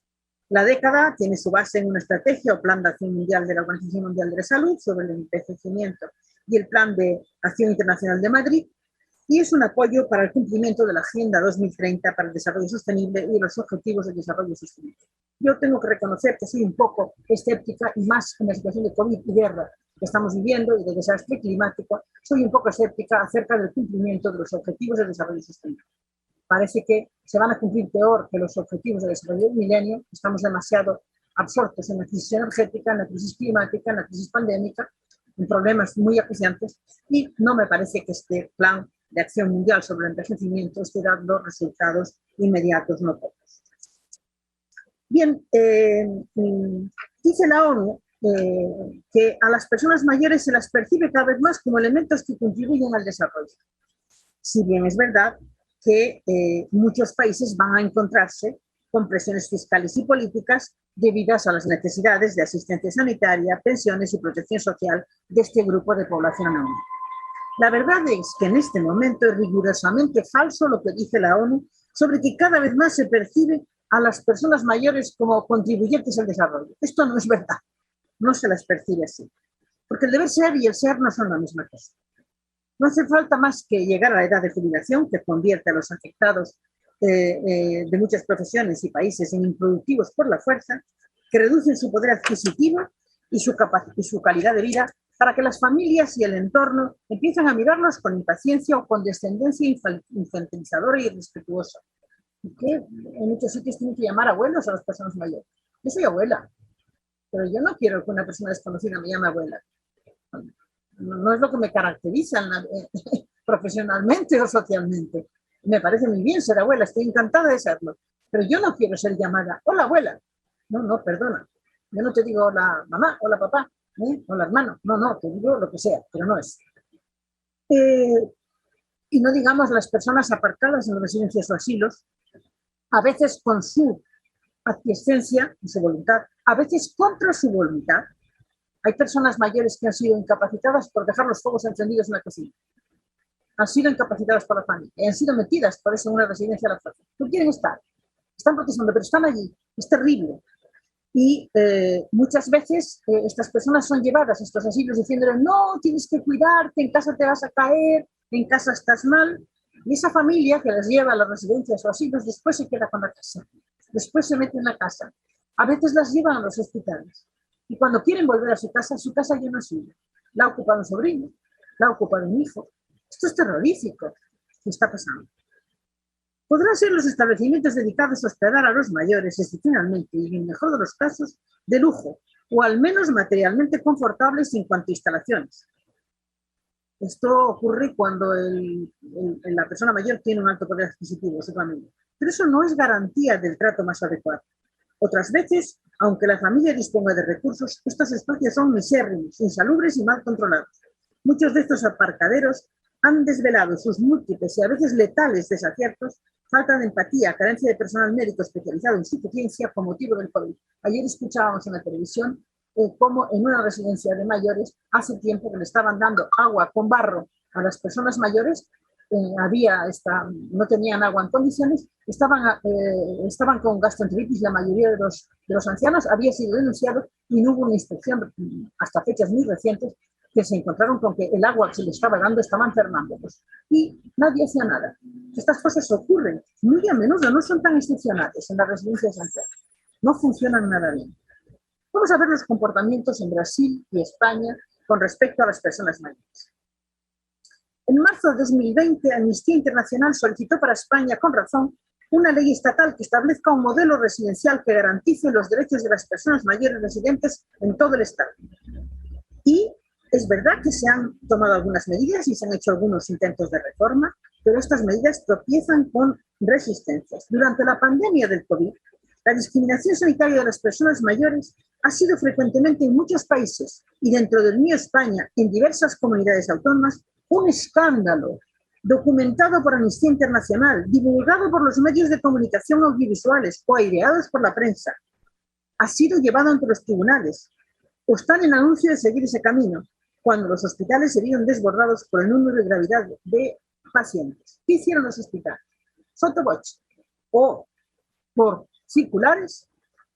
La década tiene su base en una estrategia o plan de acción mundial de la Organización Mundial de la Salud sobre el envejecimiento y el Plan de Acción Internacional de Madrid, y es un apoyo para el cumplimiento de la Agenda 2030 para el Desarrollo Sostenible y los Objetivos de Desarrollo Sostenible. Yo tengo que reconocer que soy un poco escéptica, y más en la situación de COVID y guerra que estamos viviendo y de desastre climático, soy un poco escéptica acerca del cumplimiento de los Objetivos de Desarrollo Sostenible. Parece que se van a cumplir peor que los Objetivos de Desarrollo del Milenio, estamos demasiado absortos en la crisis energética, en la crisis climática, en la crisis pandémica, en problemas muy acuciantes, y no me parece que este plan de acción mundial sobre el envejecimiento esté dando resultados inmediatos notables. Bien, dice la ONU que a las personas mayores se las percibe cada vez más como elementos que contribuyen al desarrollo. Si bien es verdad que muchos países van a encontrarse con presiones fiscales y políticas debidas a las necesidades de asistencia sanitaria, pensiones y protección social de este grupo de población aún. La verdad es que en este momento es rigurosamente falso lo que dice la ONU sobre que cada vez más se percibe a las personas mayores como contribuyentes al desarrollo. Esto no es verdad, no se las percibe así, porque el deber ser y el ser no son la misma cosa. No hace falta más que llegar a la edad de jubilación, que convierte a los afectados de muchas profesiones y países en improductivos por la fuerza, que reducen su poder adquisitivo y su calidad de vida, para que las familias y el entorno empiecen a mirarlos con impaciencia o con descendencia infantilizadora y irrespetuosa. Y que en muchos sitios tienen que llamar abuelos a las personas mayores. Yo soy abuela, pero yo no quiero que una persona desconocida me llame abuela. No es lo que me caracteriza profesionalmente o socialmente. Me parece muy bien ser abuela, estoy encantada de serlo, pero yo no quiero ser llamada hola abuela. No, perdona. Yo no te digo hola mamá, hola papá, hola hermano. No, te digo lo que sea, pero no es. Y no digamos las personas aparcadas en las residencias o asilos, a veces con su aquiescencia y su voluntad, a veces contra su voluntad. Hay personas mayores que han sido incapacitadas por dejar los fuegos encendidos en la cocina. Han sido incapacitadas por la familia. Han sido metidas por eso en una residencia a la fuerza. No quieren estar. Están protestando, pero están allí. Es terrible. Y muchas veces estas personas son llevadas a estos asilos diciéndole no, tienes que cuidarte, en casa te vas a caer, en casa estás mal. Y esa familia que las lleva a las residencias o asilos después se queda con la casa. Después se mete en la casa. A veces las llevan a los hospitales. Y cuando quieren volver a su casa ya no es suya. La ha ocupado un sobrino, la ha ocupado un hijo. Esto es terrorífico. ¿Qué está pasando? Podrán ser los establecimientos dedicados a hospedar a los mayores, excepcionalmente, y en el mejor de los casos, de lujo, o al menos materialmente confortables en cuanto a instalaciones. Esto ocurre cuando la persona mayor tiene un alto poder adquisitivo, seguramente. Pero eso no es garantía del trato más adecuado. Otras veces, aunque la familia disponga de recursos, estos espacios son misérrimos, insalubres y mal controlados. Muchos de estos aparcaderos han desvelado sus múltiples y a veces letales desaciertos, falta de empatía, carencia de personal médico especializado en suficiencia con motivo del COVID. Ayer escuchábamos en la televisión cómo en una residencia de mayores hace tiempo que le estaban dando agua con barro a las personas mayores, no tenían agua en condiciones, estaban con gastroenteritis, la mayoría de los ancianos, había sido denunciado y no hubo una inspección hasta fechas muy recientes que se encontraron con que el agua que se le estaba dando estaba enfermándolos. Y nadie hacía nada. Estas cosas ocurren muy a menudo, no son tan excepcionales en las residencias de ancianos. No funcionan nada bien. Vamos a ver los comportamientos en Brasil y España con respecto a las personas mayores. En marzo de 2020, Amnistía Internacional solicitó para España, con razón, una ley estatal que establezca un modelo residencial que garantice los derechos de las personas mayores residentes en todo el Estado. Y es verdad que se han tomado algunas medidas y se han hecho algunos intentos de reforma, pero estas medidas tropiezan con resistencias. Durante la pandemia del COVID, la discriminación sanitaria de las personas mayores ha sido frecuentemente en muchos países y dentro del mío España, en diversas comunidades autónomas, un escándalo documentado por Amnistía Internacional, divulgado por los medios de comunicación audiovisuales o aireados por la prensa. Ha sido llevado ante los tribunales o están en anuncio de seguir ese camino, cuando los hospitales se vieron desbordados por el número y gravedad de pacientes. ¿Qué hicieron los hospitales? Sotoboche o por circulares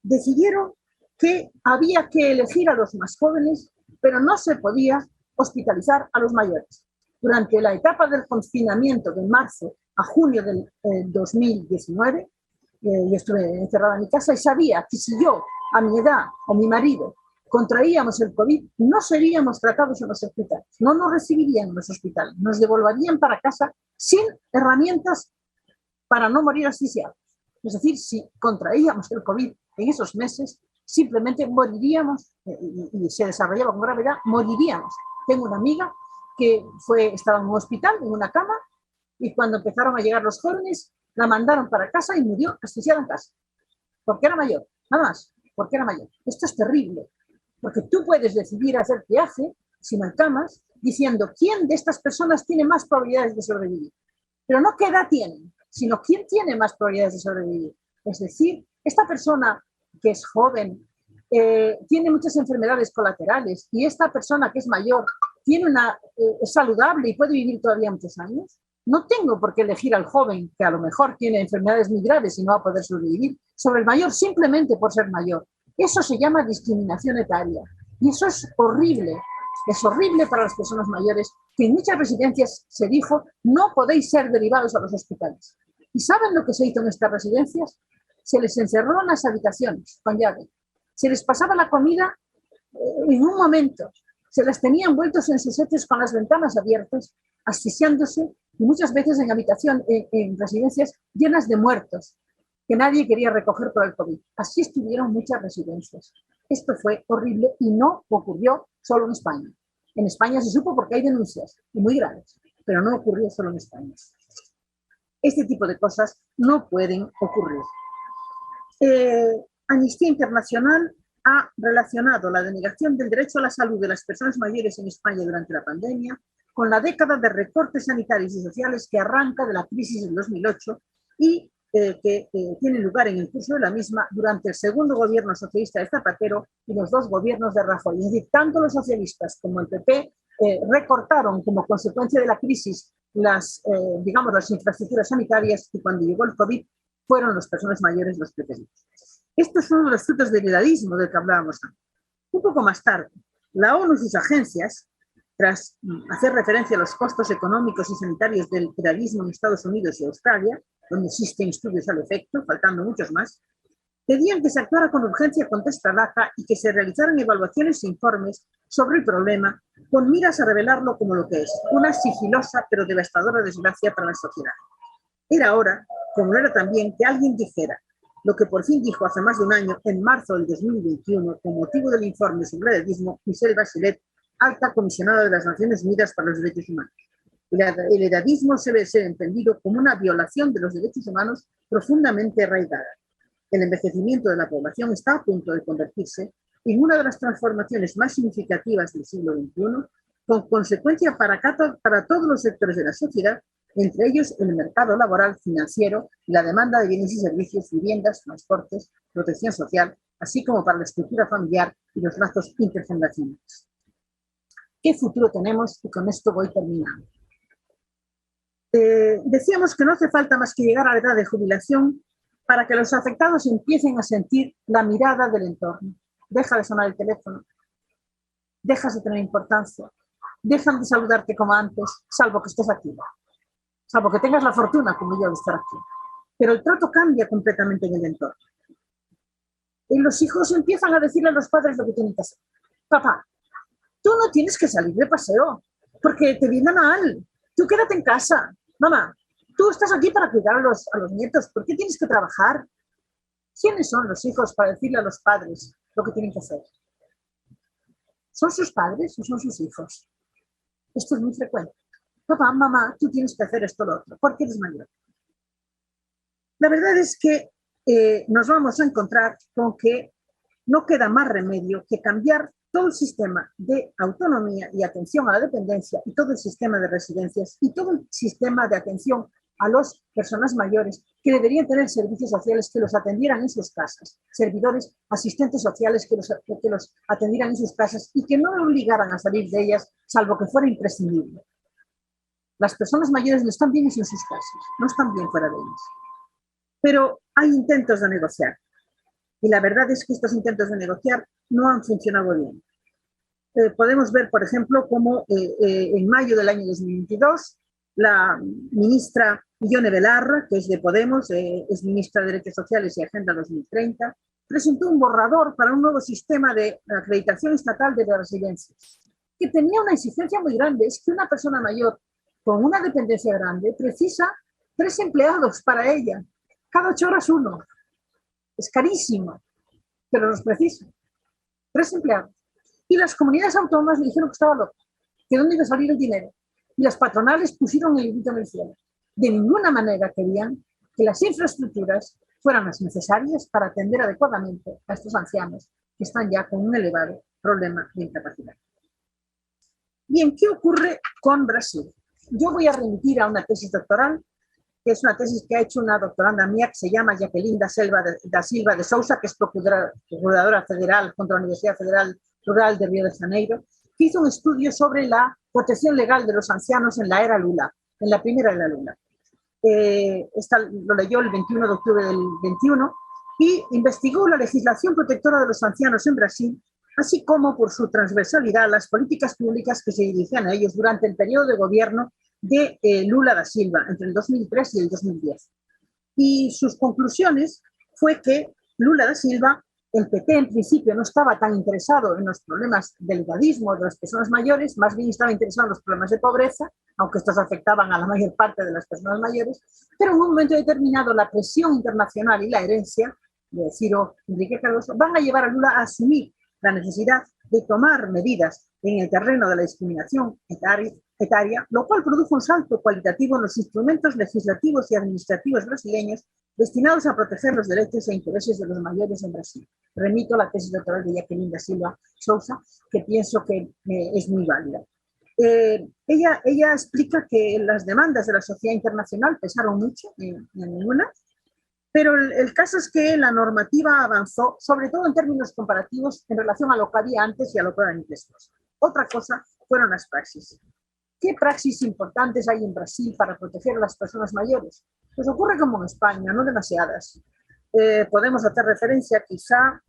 decidieron que había que elegir a los más jóvenes, pero no se podía hospitalizar a los mayores. Durante la etapa del confinamiento de marzo a junio del 2019, yo estuve encerrada en mi casa y sabía que si yo, a mi edad, o mi marido, contraíamos el COVID, no seríamos tratados en los hospitales, no nos recibirían en los hospitales, nos devolverían para casa sin herramientas para no morir asfixiados. Es decir, si contraíamos el COVID en esos meses, simplemente moriríamos y se desarrollaba con gravedad, moriríamos. Tengo una amiga que estaba en un hospital, en una cama, y cuando empezaron a llegar los jóvenes, la mandaron para casa y murió asfixiada en casa. Porque era mayor, nada más, porque era mayor. Esto es terrible, porque tú puedes decidir hacer viaje, si no hay camas, diciendo quién de estas personas tiene más probabilidades de sobrevivir. Pero no qué edad tienen, sino quién tiene más probabilidades de sobrevivir. Es decir, esta persona que es joven, tiene muchas enfermedades colaterales y esta persona que es mayor es saludable y puede vivir todavía muchos años, no tengo por qué elegir al joven que a lo mejor tiene enfermedades muy graves y no va a poder sobrevivir sobre el mayor simplemente por ser mayor. Eso se llama discriminación etaria y eso es horrible para las personas mayores, que en muchas residencias se dijo no podéis ser derivados a los hospitales. ¿Y saben lo que se hizo en estas residencias? Se les encerró en las habitaciones con llave. Se les pasaba la comida en un momento. Se les tenía envueltos en susetes con las ventanas abiertas, asfixiándose, y muchas veces en residencias llenas de muertos que nadie quería recoger por el COVID. Así estuvieron muchas residencias. Esto fue horrible y no ocurrió solo en España. En España se supo porque hay denuncias, y muy graves, pero no ocurrió solo en España. Este tipo de cosas no pueden ocurrir. Amnistía Internacional ha relacionado la denegación del derecho a la salud de las personas mayores en España durante la pandemia con la década de recortes sanitarios y sociales que arranca de la crisis del 2008 y que tiene lugar en el curso de la misma durante el segundo gobierno socialista de Zapatero y los dos gobiernos de Rajoy. Es decir, tanto los socialistas como el PP recortaron como consecuencia de la crisis las infraestructuras sanitarias, y cuando llegó el COVID fueron las personas mayores los preferidos. Estos son los frutos del edadismo del que hablábamos antes. Un poco más tarde, la ONU y sus agencias, tras hacer referencia a los costos económicos y sanitarios del edadismo en Estados Unidos y Australia, donde existen estudios al efecto, faltando muchos más, Pedían que se actuara con urgencia contra esta laja y que se realizaran evaluaciones e informes sobre el problema con miras a revelarlo como lo que es, una sigilosa pero devastadora desgracia para la sociedad. Era hora, como era también, que alguien dijera lo que por fin dijo hace más de un año, en marzo del 2021, con motivo del informe sobre el edadismo, Michelle Bachelet, alta comisionada de las Naciones Unidas para los Derechos Humanos. El edadismo debe ser entendido como una violación de los derechos humanos profundamente arraigada. El envejecimiento de la población está a punto de convertirse en una de las transformaciones más significativas del siglo XXI, con consecuencia para todos los sectores de la sociedad, entre ellos el mercado laboral, financiero y la demanda de bienes y servicios, viviendas, transportes, protección social, así como para la estructura familiar y los lazos intergeneracionales. ¿Qué futuro tenemos? Y con esto voy terminando. Decíamos que no hace falta más que llegar a la edad de jubilación para que los afectados empiecen a sentir la mirada del entorno. Deja de sonar el teléfono, dejas de tener importancia, dejan de saludarte como antes, salvo que estés aquí, salvo que tengas la fortuna, como yo, de estar aquí. Pero el trato cambia completamente en el entorno. Y los hijos empiezan a decirle a los padres lo que tienen que hacer. Papá, tú no tienes que salir de paseo, porque te viene mal. Tú quédate en casa. Mamá, tú estás aquí para cuidar a los nietos. ¿Por qué tienes que trabajar? ¿Quiénes son los hijos para decirle a los padres lo que tienen que hacer? ¿Son sus padres o son sus hijos? Esto es muy frecuente. Papá, mamá, tú tienes que hacer esto o lo otro, porque eres mayor. La verdad es que nos vamos a encontrar con que no queda más remedio que cambiar todo el sistema de autonomía y atención a la dependencia y todo el sistema de residencias y todo el sistema de atención a las personas mayores que deberían tener servicios sociales que los atendieran en sus casas, servidores, asistentes sociales que los atendieran en sus casas y que no obligaran a salir de ellas, salvo que fuera imprescindible. Las personas mayores no están bien en sus casas, no están bien fuera de ellas. Pero hay intentos de negociar. Y la verdad es que estos intentos de negociar no han funcionado bien. Podemos ver, por ejemplo, cómo en mayo del año 2022, la ministra Ione Belarra, que es de Podemos, es ministra de Derechos Sociales y Agenda 2030, presentó un borrador para un nuevo sistema de acreditación estatal de las residencias, que tenía una exigencia muy grande. Es que una persona mayor con una dependencia grande precisa 3 empleados para ella, cada 8 horas uno. Es carísimo, pero los precisa. 3 empleados. Y las comunidades autónomas le dijeron que estaba loco, que dónde iba a salir el dinero. Y las patronales pusieron el grito en el cielo. De ninguna manera querían que las infraestructuras fueran las necesarias para atender adecuadamente a estos ancianos que están ya con un elevado problema de incapacidad. Bien, ¿qué ocurre con Brasil? Yo voy a remitir a una tesis doctoral, que es una tesis que ha hecho una doctoranda mía que se llama Jaqueline da Silva de Sousa, que es procuradora federal contra la Universidad Federal Rural de Río de Janeiro, que hizo un estudio sobre la protección legal de los ancianos en la era Lula, en la primera era Lula. Lo leyó el 21 de octubre del 21 y investigó la legislación protectora de los ancianos en Brasil, así como por su transversalidad las políticas públicas que se dirigían a ellos durante el periodo de gobierno de Lula da Silva, entre el 2003 y el 2010. Y sus conclusiones fue que Lula da Silva, el PT en principio no estaba tan interesado en los problemas del edadismo de las personas mayores, más bien estaba interesado en los problemas de pobreza, aunque estos afectaban a la mayor parte de las personas mayores, pero en un momento determinado la presión internacional y la herencia de Ciro Enrique Cardoso van a llevar a Lula a asumir la necesidad de tomar medidas en el terreno de la discriminación etaria, lo cual produjo un salto cualitativo en los instrumentos legislativos y administrativos brasileños destinados a proteger los derechos e intereses de los mayores en Brasil. Remito a la tesis doctoral de Jaqueline da Silva Sousa, que pienso que es muy válida. Ella explica que las demandas de la sociedad internacional pesaron mucho en ninguna, pero el caso es que la normativa avanzó, sobre todo en términos comparativos, en relación a lo que había antes y a lo que había después. Otra cosa fueron las praxis. ¿Qué praxis importantes hay en Brasil para proteger a las personas mayores? Pues ocurre como en España, no demasiadas. Podemos hacer referencia quizá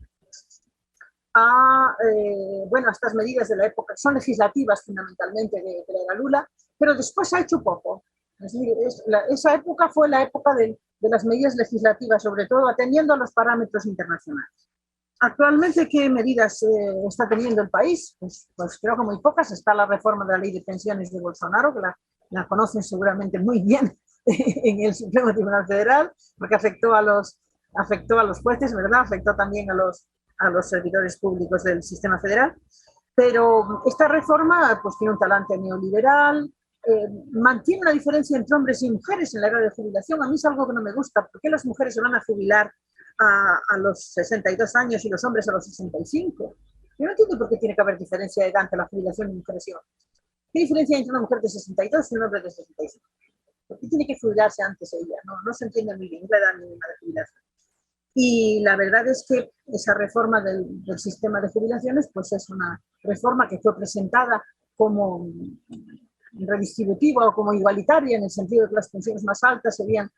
a estas medidas de la época, son legislativas fundamentalmente de la era Lula, pero después se ha hecho poco. Es decir, esa época fue la época del de las medidas legislativas, sobre todo atendiendo a los parámetros internacionales. Actualmente, ¿qué medidas está teniendo el país? Pues creo que muy pocas. Está la reforma de la ley de pensiones de Bolsonaro, que la conocen seguramente muy bien en el Supremo Tribunal Federal, porque afectó a los jueces, ¿verdad? Afectó también a los servidores públicos del sistema federal. Pero esta reforma pues tiene un talante neoliberal, mantiene una diferencia entre hombres y mujeres en la edad de jubilación. A mí es algo que no me gusta. ¿Por qué las mujeres se van a jubilar a los 62 años y los hombres a los 65? Yo no entiendo por qué tiene que haber diferencia de edad entre la jubilación de mujeres y hombres. ¿Qué diferencia hay entre una mujer de 62 y un hombre de 65? ¿Por qué tiene que jubilarse antes ella? No se entiende muy bien la edad mínima de jubilación. Y la verdad es que esa reforma del sistema de jubilaciones pues es una reforma que fue presentada como redistributiva o como igualitaria, en el sentido de que las pensiones más altas serían,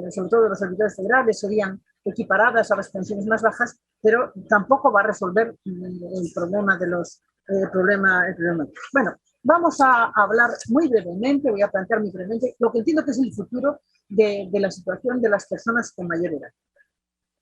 sobre todo de los servidores federales, serían equiparadas a las pensiones más bajas, pero tampoco va a resolver el problema de los... Bueno, vamos a hablar muy brevemente, voy a plantear muy brevemente lo que entiendo que es el futuro de la situación de las personas con mayor edad.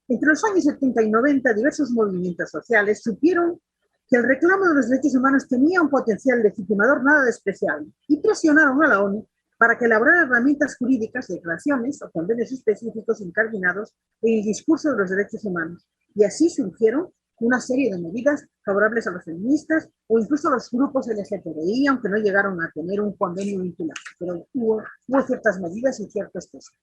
Entre los años 70 y 90, diversos movimientos sociales supieron que el reclamo de los derechos humanos tenía un potencial legitimador nada despreciable y presionaron a la ONU para que elaborara herramientas jurídicas, declaraciones o convenios específicos incardinados en el discurso de los derechos humanos. Y así surgieron una serie de medidas favorables a los feministas o incluso a los grupos LGTBI, aunque no llegaron a tener un convenio vinculante, pero hubo ciertas medidas y ciertos textos.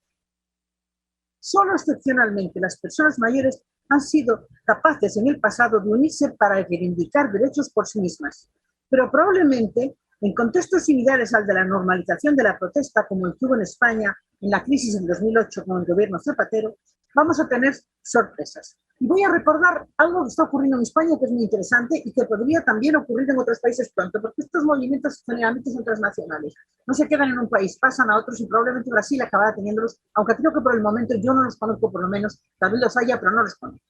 Solo excepcionalmente las personas mayores han sido capaces en el pasado de unirse para reivindicar derechos por sí mismas, pero probablemente en contextos similares al de la normalización de la protesta como el que hubo en España en la crisis del 2008 con el gobierno Zapatero, vamos a tener sorpresas. Y voy a recordar algo que está ocurriendo en España que es muy interesante y que podría también ocurrir en otros países pronto, porque estos movimientos generalmente son transnacionales. No se quedan en un país, pasan a otros y probablemente Brasil acabará teniéndolos, aunque creo que por el momento yo no los conozco, por lo menos, tal vez los haya, pero no los conozco.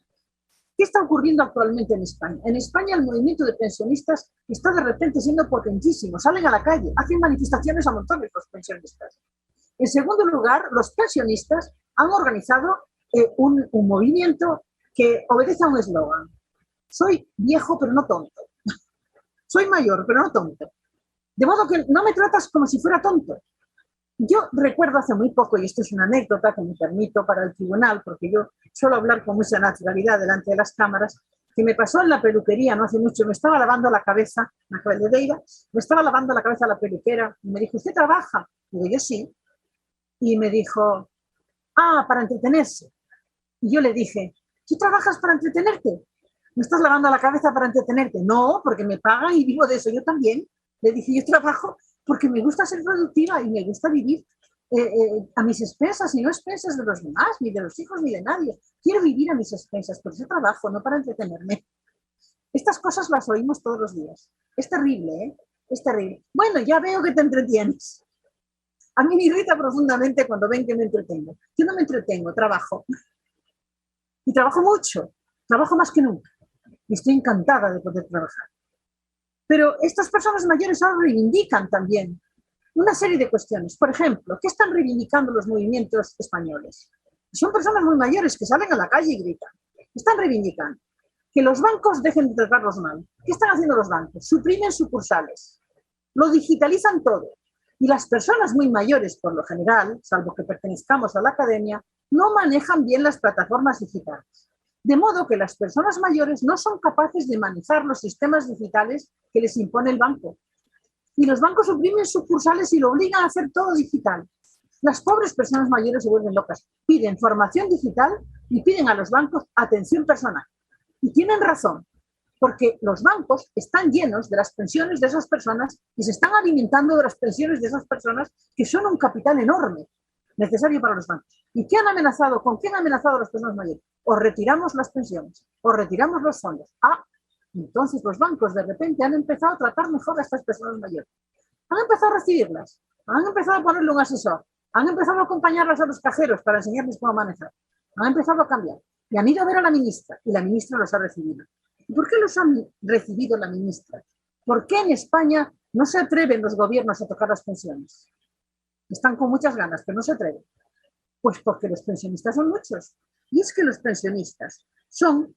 ¿Qué está ocurriendo actualmente en España? En España el movimiento de pensionistas está de repente siendo potentísimo. Salen a la calle, hacen manifestaciones a montones los pensionistas. En segundo lugar, los pensionistas han organizado un movimiento que obedece a un eslogan. Soy viejo pero no tonto. Soy mayor pero no tonto. De modo que no me tratas como si fuera tonto. Yo recuerdo hace muy poco, y esto es una anécdota que me permito para el tribunal, porque yo suelo hablar con mucha naturalidad delante de las cámaras, que me pasó en la peluquería no hace mucho. Me estaba lavando la cabeza, me estaba lavando la cabeza a la peluquera, y me dijo, ¿usted trabaja? Digo, yo sí. Y me dijo, para entretenerse. Y yo le dije, ¿tú trabajas para entretenerte? ¿Me estás lavando la cabeza para entretenerte? No, porque me pagan y vivo de eso. Yo también. Le dije, yo trabajo porque me gusta ser productiva y me gusta vivir a mis expensas y no expensas de los demás, ni de los hijos, ni de nadie. Quiero vivir a mis expensas, por eso trabajo, no para entretenerme. Estas cosas las oímos todos los días. Es terrible, ¿eh? Es terrible. Bueno, ya veo que te entretienes. A mí me irrita profundamente cuando ven que me entretengo. Yo no me entretengo, trabajo. Y trabajo mucho, trabajo más que nunca. Y estoy encantada de poder trabajar. Pero estas personas mayores ahora reivindican también una serie de cuestiones. Por ejemplo, ¿qué están reivindicando los movimientos españoles? Son personas muy mayores que salen a la calle y gritan. Están reivindicando que los bancos dejen de tratarlos mal. ¿Qué están haciendo los bancos? Suprimen sucursales, lo digitalizan todo. Y las personas muy mayores, por lo general, salvo que pertenezcamos a la academia, no manejan bien las plataformas digitales. De modo que las personas mayores no son capaces de manejar los sistemas digitales que les impone el banco. Y los bancos suprimen sucursales y lo obligan a hacer todo digital. Las pobres personas mayores se vuelven locas. Piden formación digital y piden a los bancos atención personal. Y tienen razón, porque los bancos están llenos de las pensiones de esas personas y se están alimentando de las pensiones de esas personas que son un capital enorme necesario para los bancos. ¿Y qué han amenazado? ¿Con qué han amenazado a las personas mayores? O retiramos las pensiones, o retiramos los fondos. Entonces los bancos de repente han empezado a tratar mejor a estas personas mayores. Han empezado a recibirlas, han empezado a ponerle un asesor, han empezado a acompañarlas a los cajeros para enseñarles cómo manejar, han empezado a cambiar. Y han ido a ver a la ministra, y la ministra los ha recibido. ¿Y por qué los han recibido la ministra? ¿Por qué en España no se atreven los gobiernos a tocar las pensiones? Están con muchas ganas, pero no se atreven. Pues porque los pensionistas son muchos. Y es que los pensionistas son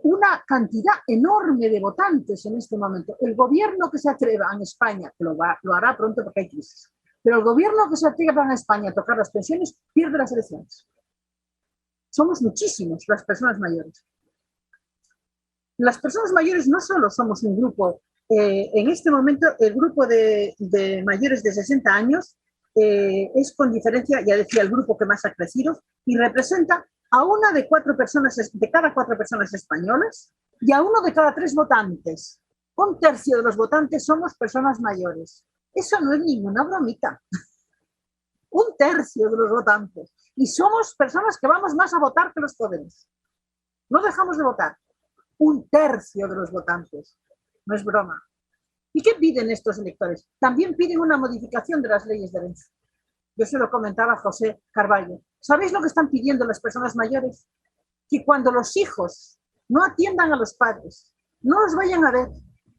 una cantidad enorme de votantes en este momento. El gobierno que se atreva en España, que lo hará pronto porque hay crisis, pero el gobierno que se atreva en España a tocar las pensiones pierde las elecciones. Somos muchísimos las personas mayores. Las personas mayores no solo somos un grupo, en este momento el grupo de mayores de 60 años es con diferencia, ya decía, el grupo que más ha crecido y representa a una de cada cuatro personas españolas y a uno de cada 3 votantes. Un tercio de los votantes somos personas mayores. Eso no es ninguna bromita. Un tercio de los votantes. Y somos personas que vamos más a votar que los jóvenes. No dejamos de votar. Un tercio de los votantes. No es broma. ¿Y qué piden estos electores? También piden una modificación de las leyes de herencia. Yo se lo comentaba a José Carballo. ¿Sabéis lo que están pidiendo las personas mayores? Que cuando los hijos no atiendan a los padres, no los vayan a ver,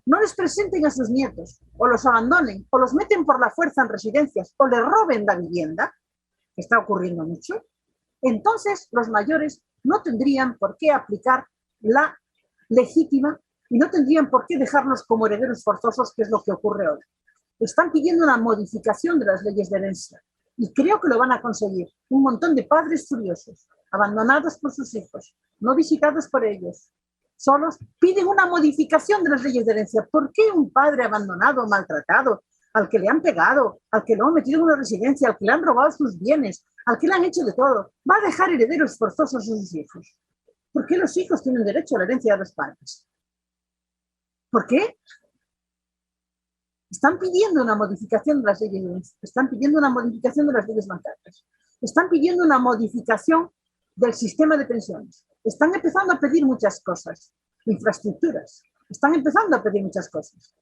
no les presenten a sus nietos, o los abandonen, o los meten por la fuerza en residencias, o les roben la vivienda, que está ocurriendo mucho, entonces los mayores no tendrían por qué aplicar la legítima y no tendrían por qué dejarlos como herederos forzosos, que es lo que ocurre hoy. Están pidiendo una modificación de las leyes de herencia y creo que lo van a conseguir. Un montón de padres furiosos, abandonados por sus hijos, no visitados por ellos, solos, piden una modificación de las leyes de herencia. ¿Por qué un padre abandonado, maltratado, al que le han pegado, al que lo han metido en una residencia, al que le han robado sus bienes, al que le han hecho de todo, va a dejar herederos forzosos a sus hijos? ¿Por qué los hijos tienen derecho a la herencia de los padres? ¿Por qué? Están pidiendo una modificación de las leyes de herencia, están pidiendo una modificación de las leyes bancarias, están pidiendo una modificación del sistema de pensiones, están empezando a pedir muchas cosas, infraestructuras, están empezando a pedir muchas cosas.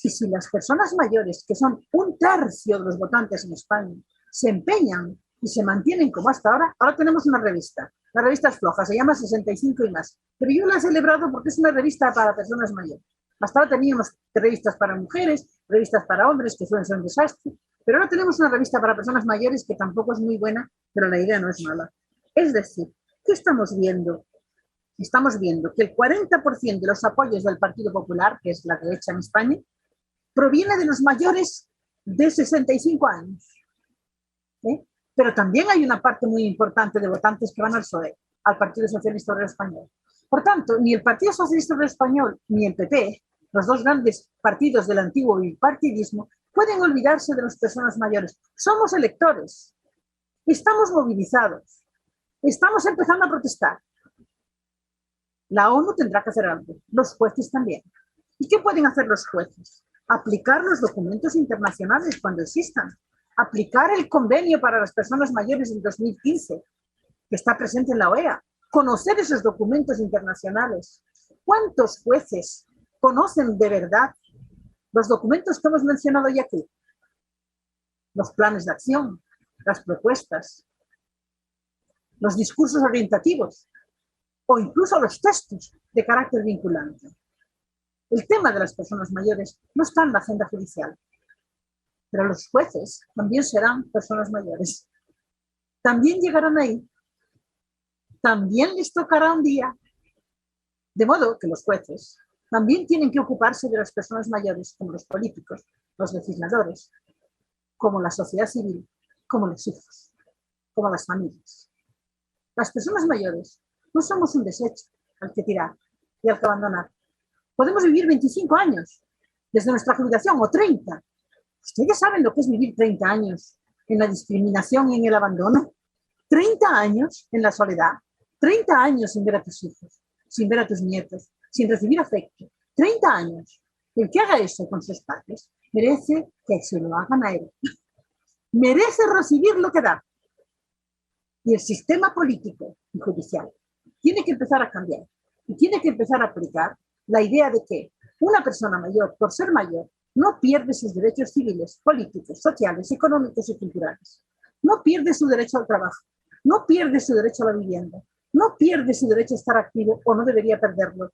Y si las personas mayores, que son un tercio de los votantes en España, se empeñan y se mantienen como hasta ahora, ahora tenemos una revista. La revista es floja, se llama 65 y más. Pero yo la he celebrado porque es una revista para personas mayores. Hasta ahora teníamos revistas para mujeres, revistas para hombres, que suelen ser un desastre. Pero ahora tenemos una revista para personas mayores que tampoco es muy buena, pero la idea no es mala. Es decir, ¿qué estamos viendo? Estamos viendo que el 40% de los apoyos del Partido Popular, que es la derecha en España, proviene de los mayores de 65 años. Pero también hay una parte muy importante de votantes que van al PSOE, al Partido Socialista Obrero Español. Por tanto, ni el Partido Socialista Obrero Español ni el PP, los dos grandes partidos del antiguo bipartidismo, pueden olvidarse de las personas mayores. Somos electores, estamos movilizados, estamos empezando a protestar. La ONU tendrá que hacer algo, los jueces también. ¿Y qué pueden hacer los jueces? Aplicar los documentos internacionales cuando existan, aplicar el convenio para las personas mayores del 2015, que está presente en la OEA, conocer esos documentos internacionales. ¿Cuántos jueces conocen de verdad los documentos que hemos mencionado ya aquí? Los planes de acción, las propuestas, los discursos orientativos o incluso los textos de carácter vinculante. El tema de las personas mayores no está en la agenda judicial, pero los jueces también serán personas mayores. También llegarán ahí. También les tocará un día. De modo que los jueces también tienen que ocuparse de las personas mayores, como los políticos, los legisladores, como la sociedad civil, como los hijos, como las familias. Las personas mayores no somos un desecho al que tirar y al que abandonar. Podemos vivir 25 años desde nuestra jubilación o 30. ¿Ustedes saben lo que es vivir 30 años en la discriminación y en el abandono? 30 años en la soledad, 30 años sin ver a tus hijos, sin ver a tus nietos, sin recibir afecto. 30 años. El que haga eso con sus padres merece que se lo hagan a él. Merece recibir lo que da. Y el sistema político y judicial tiene que empezar a cambiar y tiene que empezar a aplicar la idea de que una persona mayor, por ser mayor, no pierde sus derechos civiles, políticos, sociales, económicos y culturales. No pierde su derecho al trabajo, no pierde su derecho a la vivienda, no pierde su derecho a estar activo o no debería perderlo.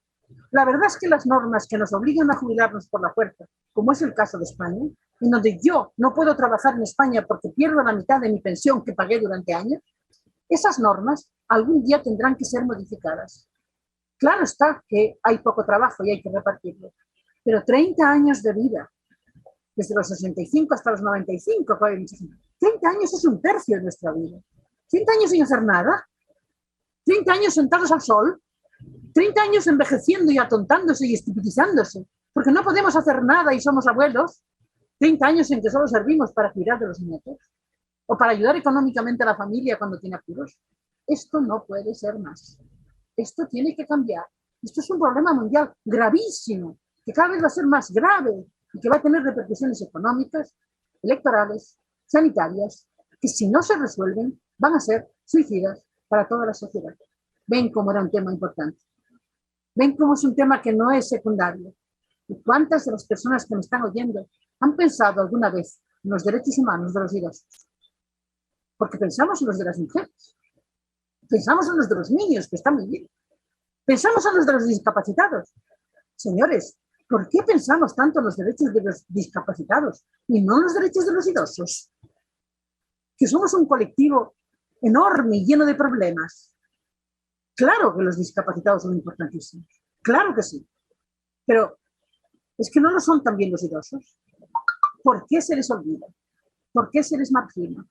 La verdad es que las normas que nos obligan a jubilarnos por la fuerza, como es el caso de España, en donde yo no puedo trabajar en España porque pierdo la mitad de mi pensión que pagué durante años, esas normas algún día tendrán que ser modificadas. Claro está que hay poco trabajo y hay que repartirlo, pero 30 años de vida, desde los 65 hasta los 95, 30 años es un tercio de nuestra vida. 30 años sin hacer nada, 30 años sentados al sol, 30 años envejeciendo y atontándose y estupidizándose, porque no podemos hacer nada y somos abuelos, 30 años en que solo servimos para cuidar de los nietos o para ayudar económicamente a la familia cuando tiene apuros. Esto no puede ser más. Esto tiene que cambiar. Esto es un problema mundial gravísimo, que cada vez va a ser más grave y que va a tener repercusiones económicas, electorales, sanitarias, que si no se resuelven van a ser suicidas para toda la sociedad. Ven cómo era un tema importante. Ven cómo es un tema que no es secundario. ¿Y cuántas de las personas que me están oyendo han pensado alguna vez en los derechos humanos de los idosos? Porque pensamos en los de las mujeres, pensamos en los de los niños que están viviendo, pensamos en los de los discapacitados. Señores, ¿por qué pensamos tanto en los derechos de los discapacitados y no en los derechos de los idosos? Que somos un colectivo enorme y lleno de problemas. Claro que los discapacitados son importantísimos, claro que sí, pero es que no lo son también los idosos. ¿Por qué se les olvida? ¿Por qué se les margina?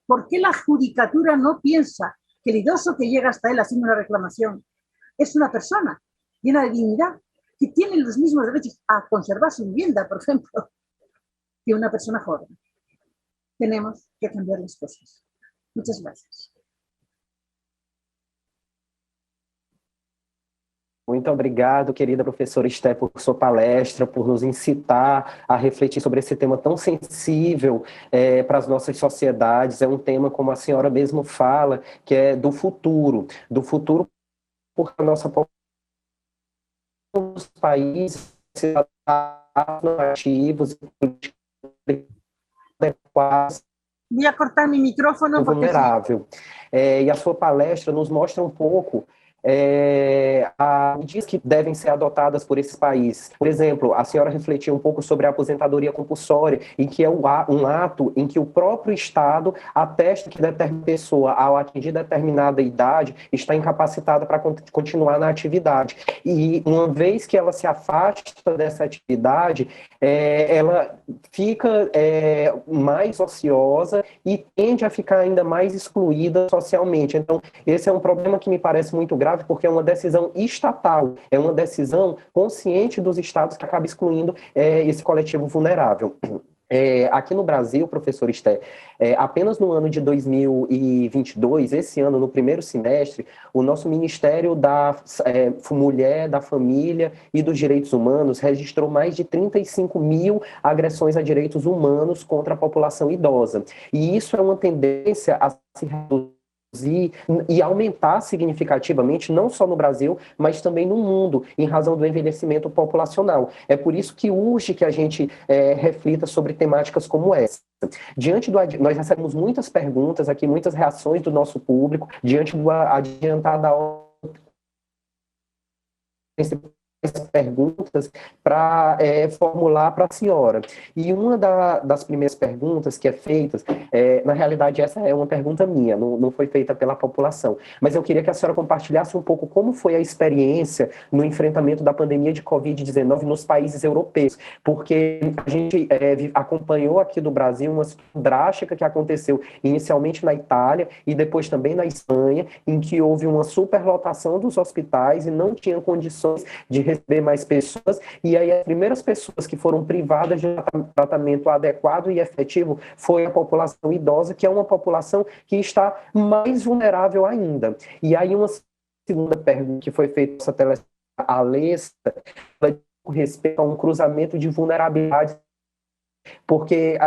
¿Por qué la judicatura no piensa que el idoso que llega hasta él haciendo una reclamación es una persona llena de dignidad, que tiene los mismos derechos a conservar su vivienda, por ejemplo, que una persona joven? Tenemos que cambiar las cosas. Muchas gracias. Muito obrigado, querida professora Esté, por sua palestra, por nos incitar a refletir sobre esse tema tão sensível para as nossas sociedades. É um tema, como a senhora mesmo fala, que é do futuro porque a nossa população dos países ativos adequados. Voy a cortar mi micrófono porque vulnerável. E a sua palestra nos mostra um pouco medidas que devem ser adotadas por esses países. Por exemplo, a senhora refletiu um pouco sobre a aposentadoria compulsória, em que é um ato em que o próprio Estado atesta que determinada pessoa, ao atingir determinada idade, está incapacitada para continuar na atividade. E uma vez que ela se afasta dessa atividade, ela fica mais ociosa e tende a ficar ainda mais excluída socialmente. Então, esse é um problema que me parece muito grave, porque é uma decisão estatal, é uma decisão consciente dos estados que acaba excluindo esse coletivo vulnerável. Aqui no Brasil, professor Esté, apenas no ano de 2022, esse ano, no primeiro semestre, o nosso Ministério da Mulher, da Família e dos Direitos Humanos registrou mais de 35 mil agressões a direitos humanos contra a população idosa. E isso é uma tendência a se reduzir e aumentar significativamente, não só no Brasil, mas também no mundo, em razão do envelhecimento populacional. É por isso que urge que a gente reflita sobre temáticas como essa. Nós recebemos muitas perguntas aqui, muitas reações do nosso público, diante do adiantar da perguntas para formular para a senhora. E uma das primeiras perguntas que é feita, na realidade essa é uma pergunta minha, não foi feita pela população, mas eu queria que a senhora compartilhasse um pouco como foi a experiência no enfrentamento da pandemia de Covid-19 nos países europeus, porque a gente acompanhou aqui do Brasil uma situação drástica que aconteceu inicialmente na Itália e depois também na Espanha, em que houve uma superlotação dos hospitais e não tinham condições de receber mais pessoas, e aí as primeiras pessoas que foram privadas de um tratamento adequado e efetivo foi a população idosa, que é uma população que está mais vulnerável ainda. E aí uma segunda pergunta que foi feita pela Alessa, com respeito a um cruzamento de vulnerabilidades, porque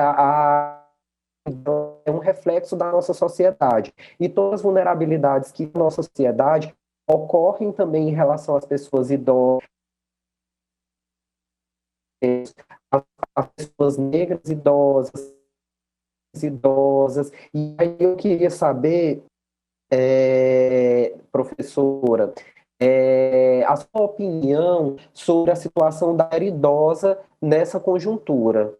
é um reflexo da nossa sociedade, e todas as vulnerabilidades que a nossa sociedade ocorrem também em relação às pessoas idosas, as pessoas negras idosas. E aí eu queria saber, professora, a sua opinião sobre a situação da era idosa nessa conjuntura.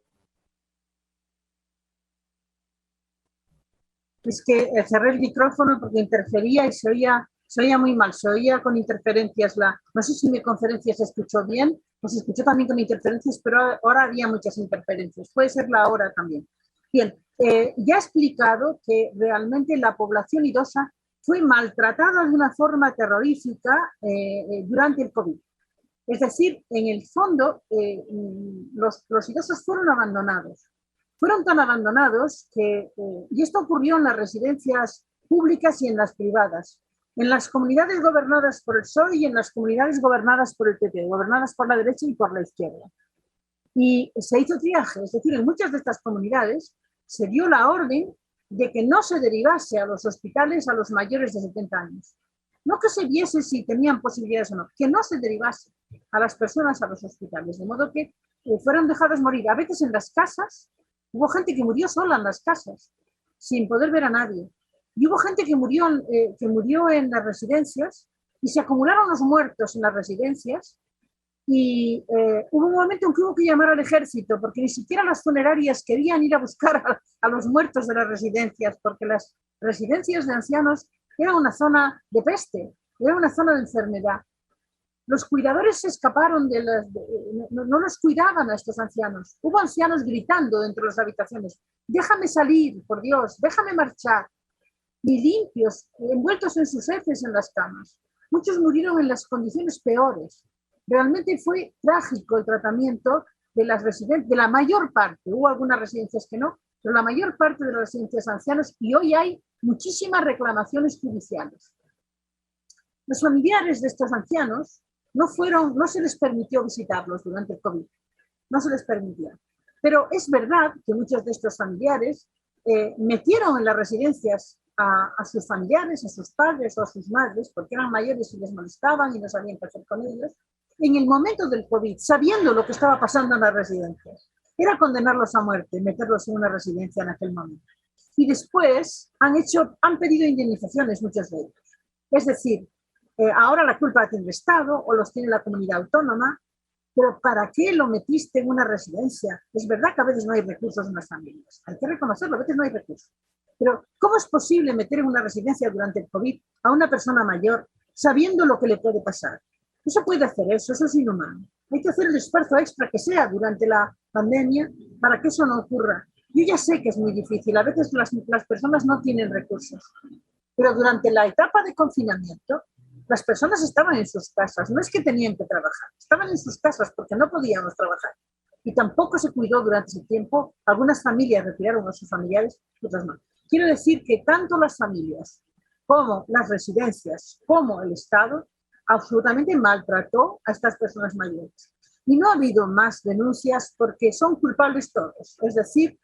Es que cerré el micrófono porque interfería y se oía muy mal, se oía con interferencias. No sé si mi conferencia se escuchó bien o se escuchó también con interferencias, pero ahora había muchas interferencias. Puede ser la hora también. Bien, ya he explicado que realmente la población idosa fue maltratada de una forma terrorífica durante el COVID. Es decir, en el fondo, los idosos fueron abandonados. Fueron tan abandonados que, y esto ocurrió en las residencias públicas y en las privadas, en las comunidades gobernadas por el PSOE y en las comunidades gobernadas por el PP, gobernadas por la derecha y por la izquierda. Y se hizo triaje, es decir, en muchas de estas comunidades se dio la orden de que no se derivase a los hospitales a los mayores de 70 años. No que se viese si tenían posibilidades o no, que no se derivase a las personas a los hospitales, de modo que fueron dejados morir. A veces en las casas, hubo gente que murió sola en las casas, sin poder ver a nadie. Y hubo gente que murió en las residencias y se acumularon los muertos en las residencias y hubo un momento en que hubo que llamar al ejército porque ni siquiera las funerarias querían ir a buscar a los muertos de las residencias, porque las residencias de ancianos era una zona de peste, era una zona de enfermedad. Los cuidadores se escaparon no los cuidaban a estos ancianos. Hubo ancianos gritando dentro de las habitaciones: déjame salir, por Dios, déjame marchar. Y limpios, envueltos en sus heces en las camas. Muchos murieron en las condiciones peores. Realmente fue trágico el tratamiento de las residencias, de la mayor parte. Hubo algunas residencias que no, pero la mayor parte de las residencias ancianos, y hoy hay muchísimas reclamaciones judiciales. Los familiares de estos ancianos no se les permitió visitarlos durante el COVID, no se les permitió. Pero es verdad que muchos de estos familiares metieron en las residencias a sus familiares, a sus padres o a sus madres, porque eran mayores y les molestaban y no sabían qué hacer con ellos, en el momento del COVID, sabiendo lo que estaba pasando en las residencias. Era condenarlos a muerte, meterlos en una residencia en aquel momento. Y después han pedido indemnizaciones muchos de ellos. Es decir, ahora la culpa la tiene el Estado o los tiene la comunidad autónoma, pero ¿para qué lo metiste en una residencia? Es verdad que a veces no hay recursos en las familias, hay que reconocerlo, a veces no hay recursos. Pero ¿cómo es posible meter en una residencia durante el COVID a una persona mayor sabiendo lo que le puede pasar? No se puede hacer eso es inhumano. Hay que hacer el esfuerzo extra que sea durante la pandemia para que eso no ocurra. Yo ya sé que es muy difícil, a veces las personas no tienen recursos, pero durante la etapa de confinamiento las personas estaban en sus casas, no es que tenían que trabajar, estaban en sus casas porque no podíamos trabajar. Y tampoco se cuidó durante ese tiempo. Algunas familias retiraron a sus familiares, otras no. Quiero decir que tanto las familias como las residencias, como el Estado, absolutamente maltrató a estas personas mayores. Y no ha habido más denuncias porque son culpables todos. Es decir,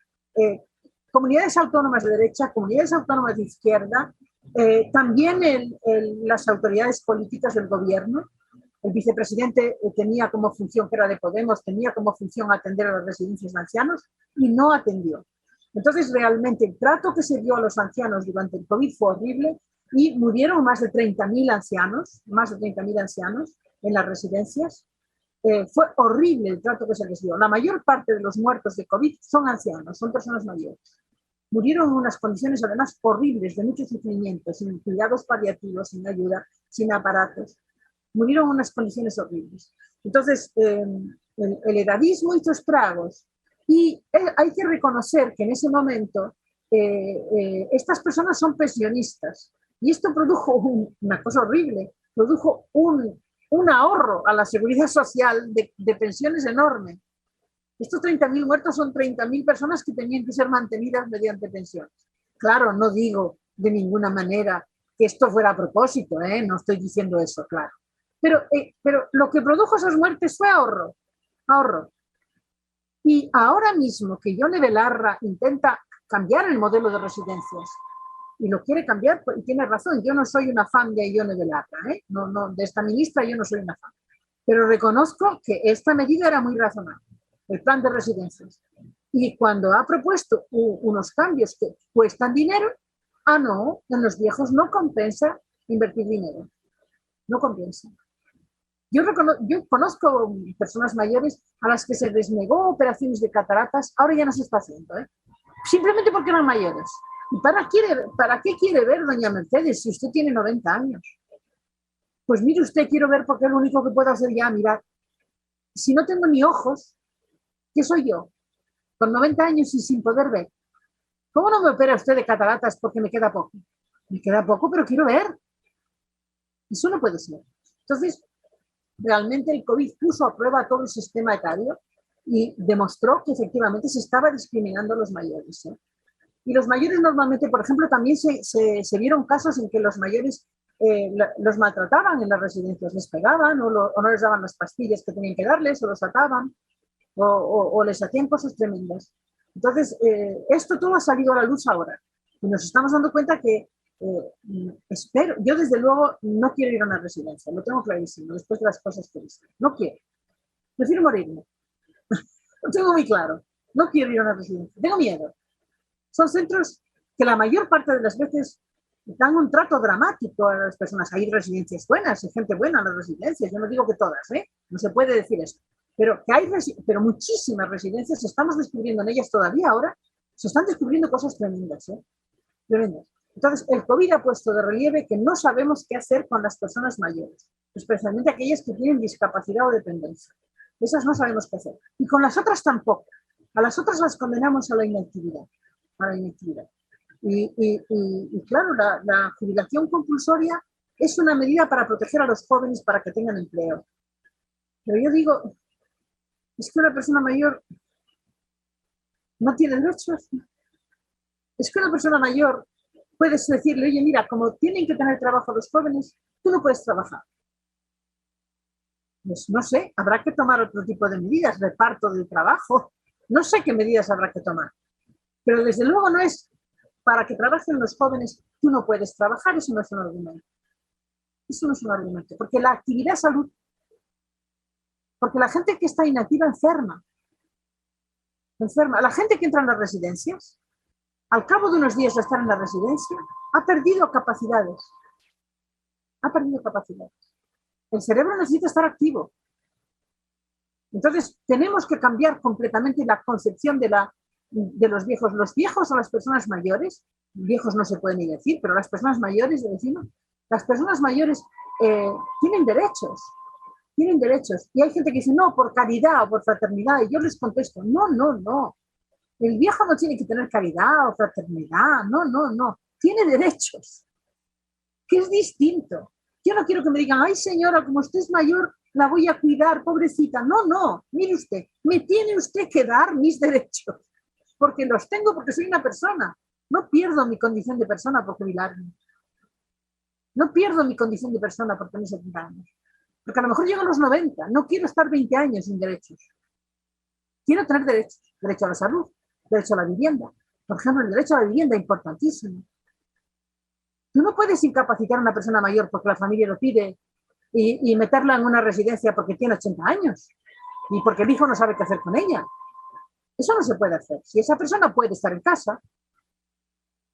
comunidades autónomas de derecha, comunidades autónomas de izquierda, también las autoridades políticas del gobierno. El vicepresidente tenía como función, que era de Podemos, tenía como función atender a las residencias de ancianos y no atendió. Entonces, realmente, el trato que se dio a los ancianos durante el COVID fue horrible y murieron más de 30.000 ancianos en las residencias. Fue horrible el trato que se les dio. La mayor parte de los muertos de COVID son ancianos, son personas mayores. Murieron en unas condiciones además horribles, de mucho sufrimiento, sin cuidados paliativos, sin ayuda, sin aparatos. Murieron en unas condiciones horribles. Entonces, el edadismo hizo estragos y hay que reconocer que en ese momento estas personas son pensionistas y esto produjo una cosa horrible, produjo un ahorro a la seguridad social de pensiones enorme. Estos 30.000 muertos son 30.000 personas que tenían que ser mantenidas mediante pensiones. Claro, no digo de ninguna manera que esto fuera a propósito, no estoy diciendo eso, claro. Pero lo que produjo esas muertes fue ahorro. Y ahora mismo que Ione Belarra intenta cambiar el modelo de residencias y lo quiere cambiar, y tiene razón, yo no soy una fan de Ione Belarra, no, de esta ministra yo no soy una fan, pero reconozco que esta medida era muy razonable, el plan de residencias. Y cuando ha propuesto unos cambios que cuestan dinero, no, en los viejos no compensa invertir dinero, no compensa. Yo conozco personas mayores a las que se les negó operaciones de cataratas, ahora ya no se está haciendo, simplemente porque eran mayores. ¿Y para qué quiere ver, doña Mercedes, si usted tiene 90 años? Pues mire usted, quiero ver porque es lo único que puedo hacer ya, mirar. Si no tengo ni ojos, ¿qué soy yo? Con 90 años y sin poder ver. ¿Cómo no me opera usted de cataratas porque me queda poco? Me queda poco, pero quiero ver. Eso no puede ser. Entonces, realmente el COVID puso a prueba todo el sistema etario y demostró que efectivamente se estaba discriminando a los mayores. Y los mayores normalmente, por ejemplo, también se vieron casos en que los mayores los maltrataban en las residencias, les pegaban o no les daban las pastillas que tenían que darles o los ataban o les hacían cosas tremendas. Entonces, esto todo ha salido a la luz ahora y nos estamos dando cuenta que espero, yo desde luego no quiero ir a una residencia, lo tengo clarísimo después de las cosas que he visto, no quiero, prefiero morirme, lo tengo muy claro, no quiero ir a una residencia, tengo miedo. Son centros que la mayor parte de las veces dan un trato dramático a las personas. Hay residencias buenas, hay gente buena en las residencias, yo no digo que todas, no se puede decir eso, pero que hay muchísimas residencias, estamos descubriendo en ellas todavía ahora, se están descubriendo cosas tremendas, tremendas. Entonces, el COVID ha puesto de relieve que no sabemos qué hacer con las personas mayores, especialmente aquellas que tienen discapacidad o dependencia. Esas no sabemos qué hacer. Y con las otras tampoco. A las otras las condenamos a la inactividad. Y claro, la jubilación compulsoria es una medida para proteger a los jóvenes para que tengan empleo. Pero yo digo, es que una persona mayor no tiene derechos. Es que una persona mayor puedes decirle, oye, mira, como tienen que tener trabajo los jóvenes, tú no puedes trabajar. Pues no sé, habrá que tomar otro tipo de medidas, reparto del trabajo. No sé qué medidas habrá que tomar. Pero desde luego no es para que trabajen los jóvenes, tú no puedes trabajar, eso no es un argumento. Eso no es un argumento, porque la actividad es salud. Porque la gente que está inactiva enferma. La gente que entra en las residencias, al cabo de unos días de estar en la residencia, ha perdido capacidades. Ha perdido capacidades. El cerebro necesita estar activo. Entonces, tenemos que cambiar completamente la concepción de los viejos. Los viejos o las personas mayores, viejos no se puede ni decir, pero las personas mayores, decimos, las personas mayores tienen derechos. Tienen derechos. Y hay gente que dice, no, por caridad o por fraternidad. Y yo les contesto, no. El viejo no tiene que tener caridad o fraternidad. No. Tiene derechos, que es distinto. Yo no quiero que me digan, ay señora, como usted es mayor, la voy a cuidar, pobrecita. No, mire usted, me tiene usted que dar mis derechos, porque los tengo porque soy una persona. No pierdo mi condición de persona por jubilarme. No pierdo mi condición de persona por tener 70 años. Porque a lo mejor llego a los 90, no quiero estar 20 años sin derechos. Quiero tener derechos, derecho a la salud, derecho a la vivienda. Por ejemplo, el derecho a la vivienda es importantísimo. Tú no puedes incapacitar a una persona mayor porque la familia lo pide y meterla en una residencia porque tiene 80 años y porque el hijo no sabe qué hacer con ella. Eso no se puede hacer. Si esa persona puede estar en casa,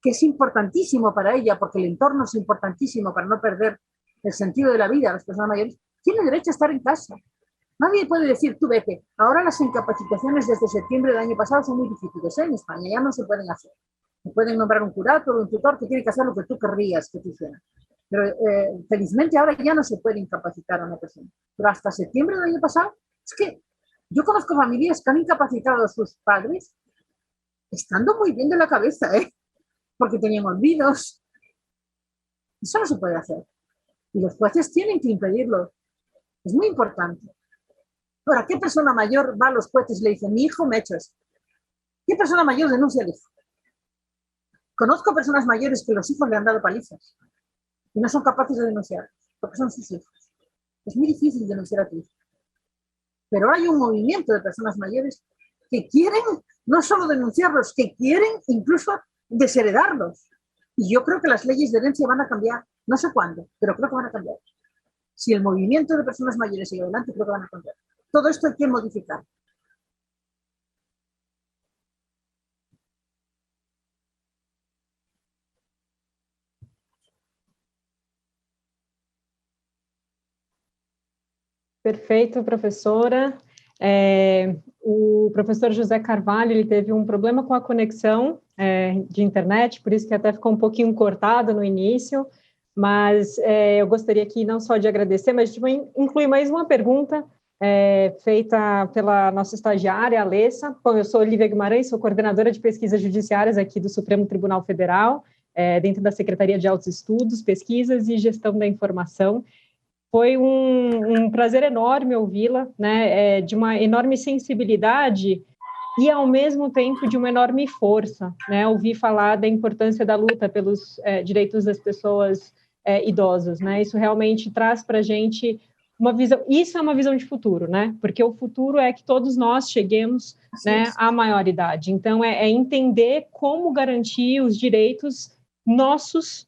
que es importantísimo para ella porque el entorno es importantísimo para no perder el sentido de la vida a las personas mayores, tiene derecho a estar en casa. Nadie puede decir, tú vete. Ahora las incapacitaciones desde septiembre del año pasado son muy difíciles en España, ya no se pueden hacer. Se pueden nombrar un curator o un tutor que tiene que hacer lo que tú querrías que te hiciera. Pero felizmente ahora ya no se puede incapacitar a una persona. Pero hasta septiembre del año pasado, es que yo conozco familias que han incapacitado a sus padres estando muy bien de la cabeza, porque tenían olvidos. Eso no se puede hacer. Y los jueces tienen que impedirlo. Es muy importante. Ahora, ¿qué persona mayor va a los jueces y le dice, mi hijo me ha hecho esto? ¿Qué persona mayor denuncia al hijo? Conozco personas mayores que los hijos le han dado palizas y no son capaces de denunciar, porque son sus hijos. Es muy difícil denunciar a tu hijo. Pero hay un movimiento de personas mayores que quieren no solo denunciarlos, que quieren incluso desheredarlos. Y yo creo que las leyes de herencia van a cambiar, no sé cuándo, pero creo que van a cambiar. Si el movimiento de personas mayores sigue adelante, creo que van a cambiar. Todo esto hay que modificar. Perfeito, professora. o professor José Carvalho, ele teve um problema com a conexão de internet, por isso que até ficou um pouquinho cortado no início, mas eu gostaria aqui não só de agradecer, mas de incluir mais uma pergunta feita pela nossa estagiária, Alessa. Bom, eu sou Olivia Guimarães, sou coordenadora de pesquisas judiciárias aqui do Supremo Tribunal Federal, dentro da Secretaria de Altos Estudos, Pesquisas e Gestão da Informação. Foi um prazer enorme ouvi-la, né, de uma enorme sensibilidade e, ao mesmo tempo, de uma enorme força, né, ouvir falar da importância da luta pelos direitos das pessoas idosas, né, isso realmente traz para a gente uma visão, isso é uma visão de futuro, né, porque o futuro é que todos nós cheguemos, né, à maioridade, então é entender como garantir os direitos nossos,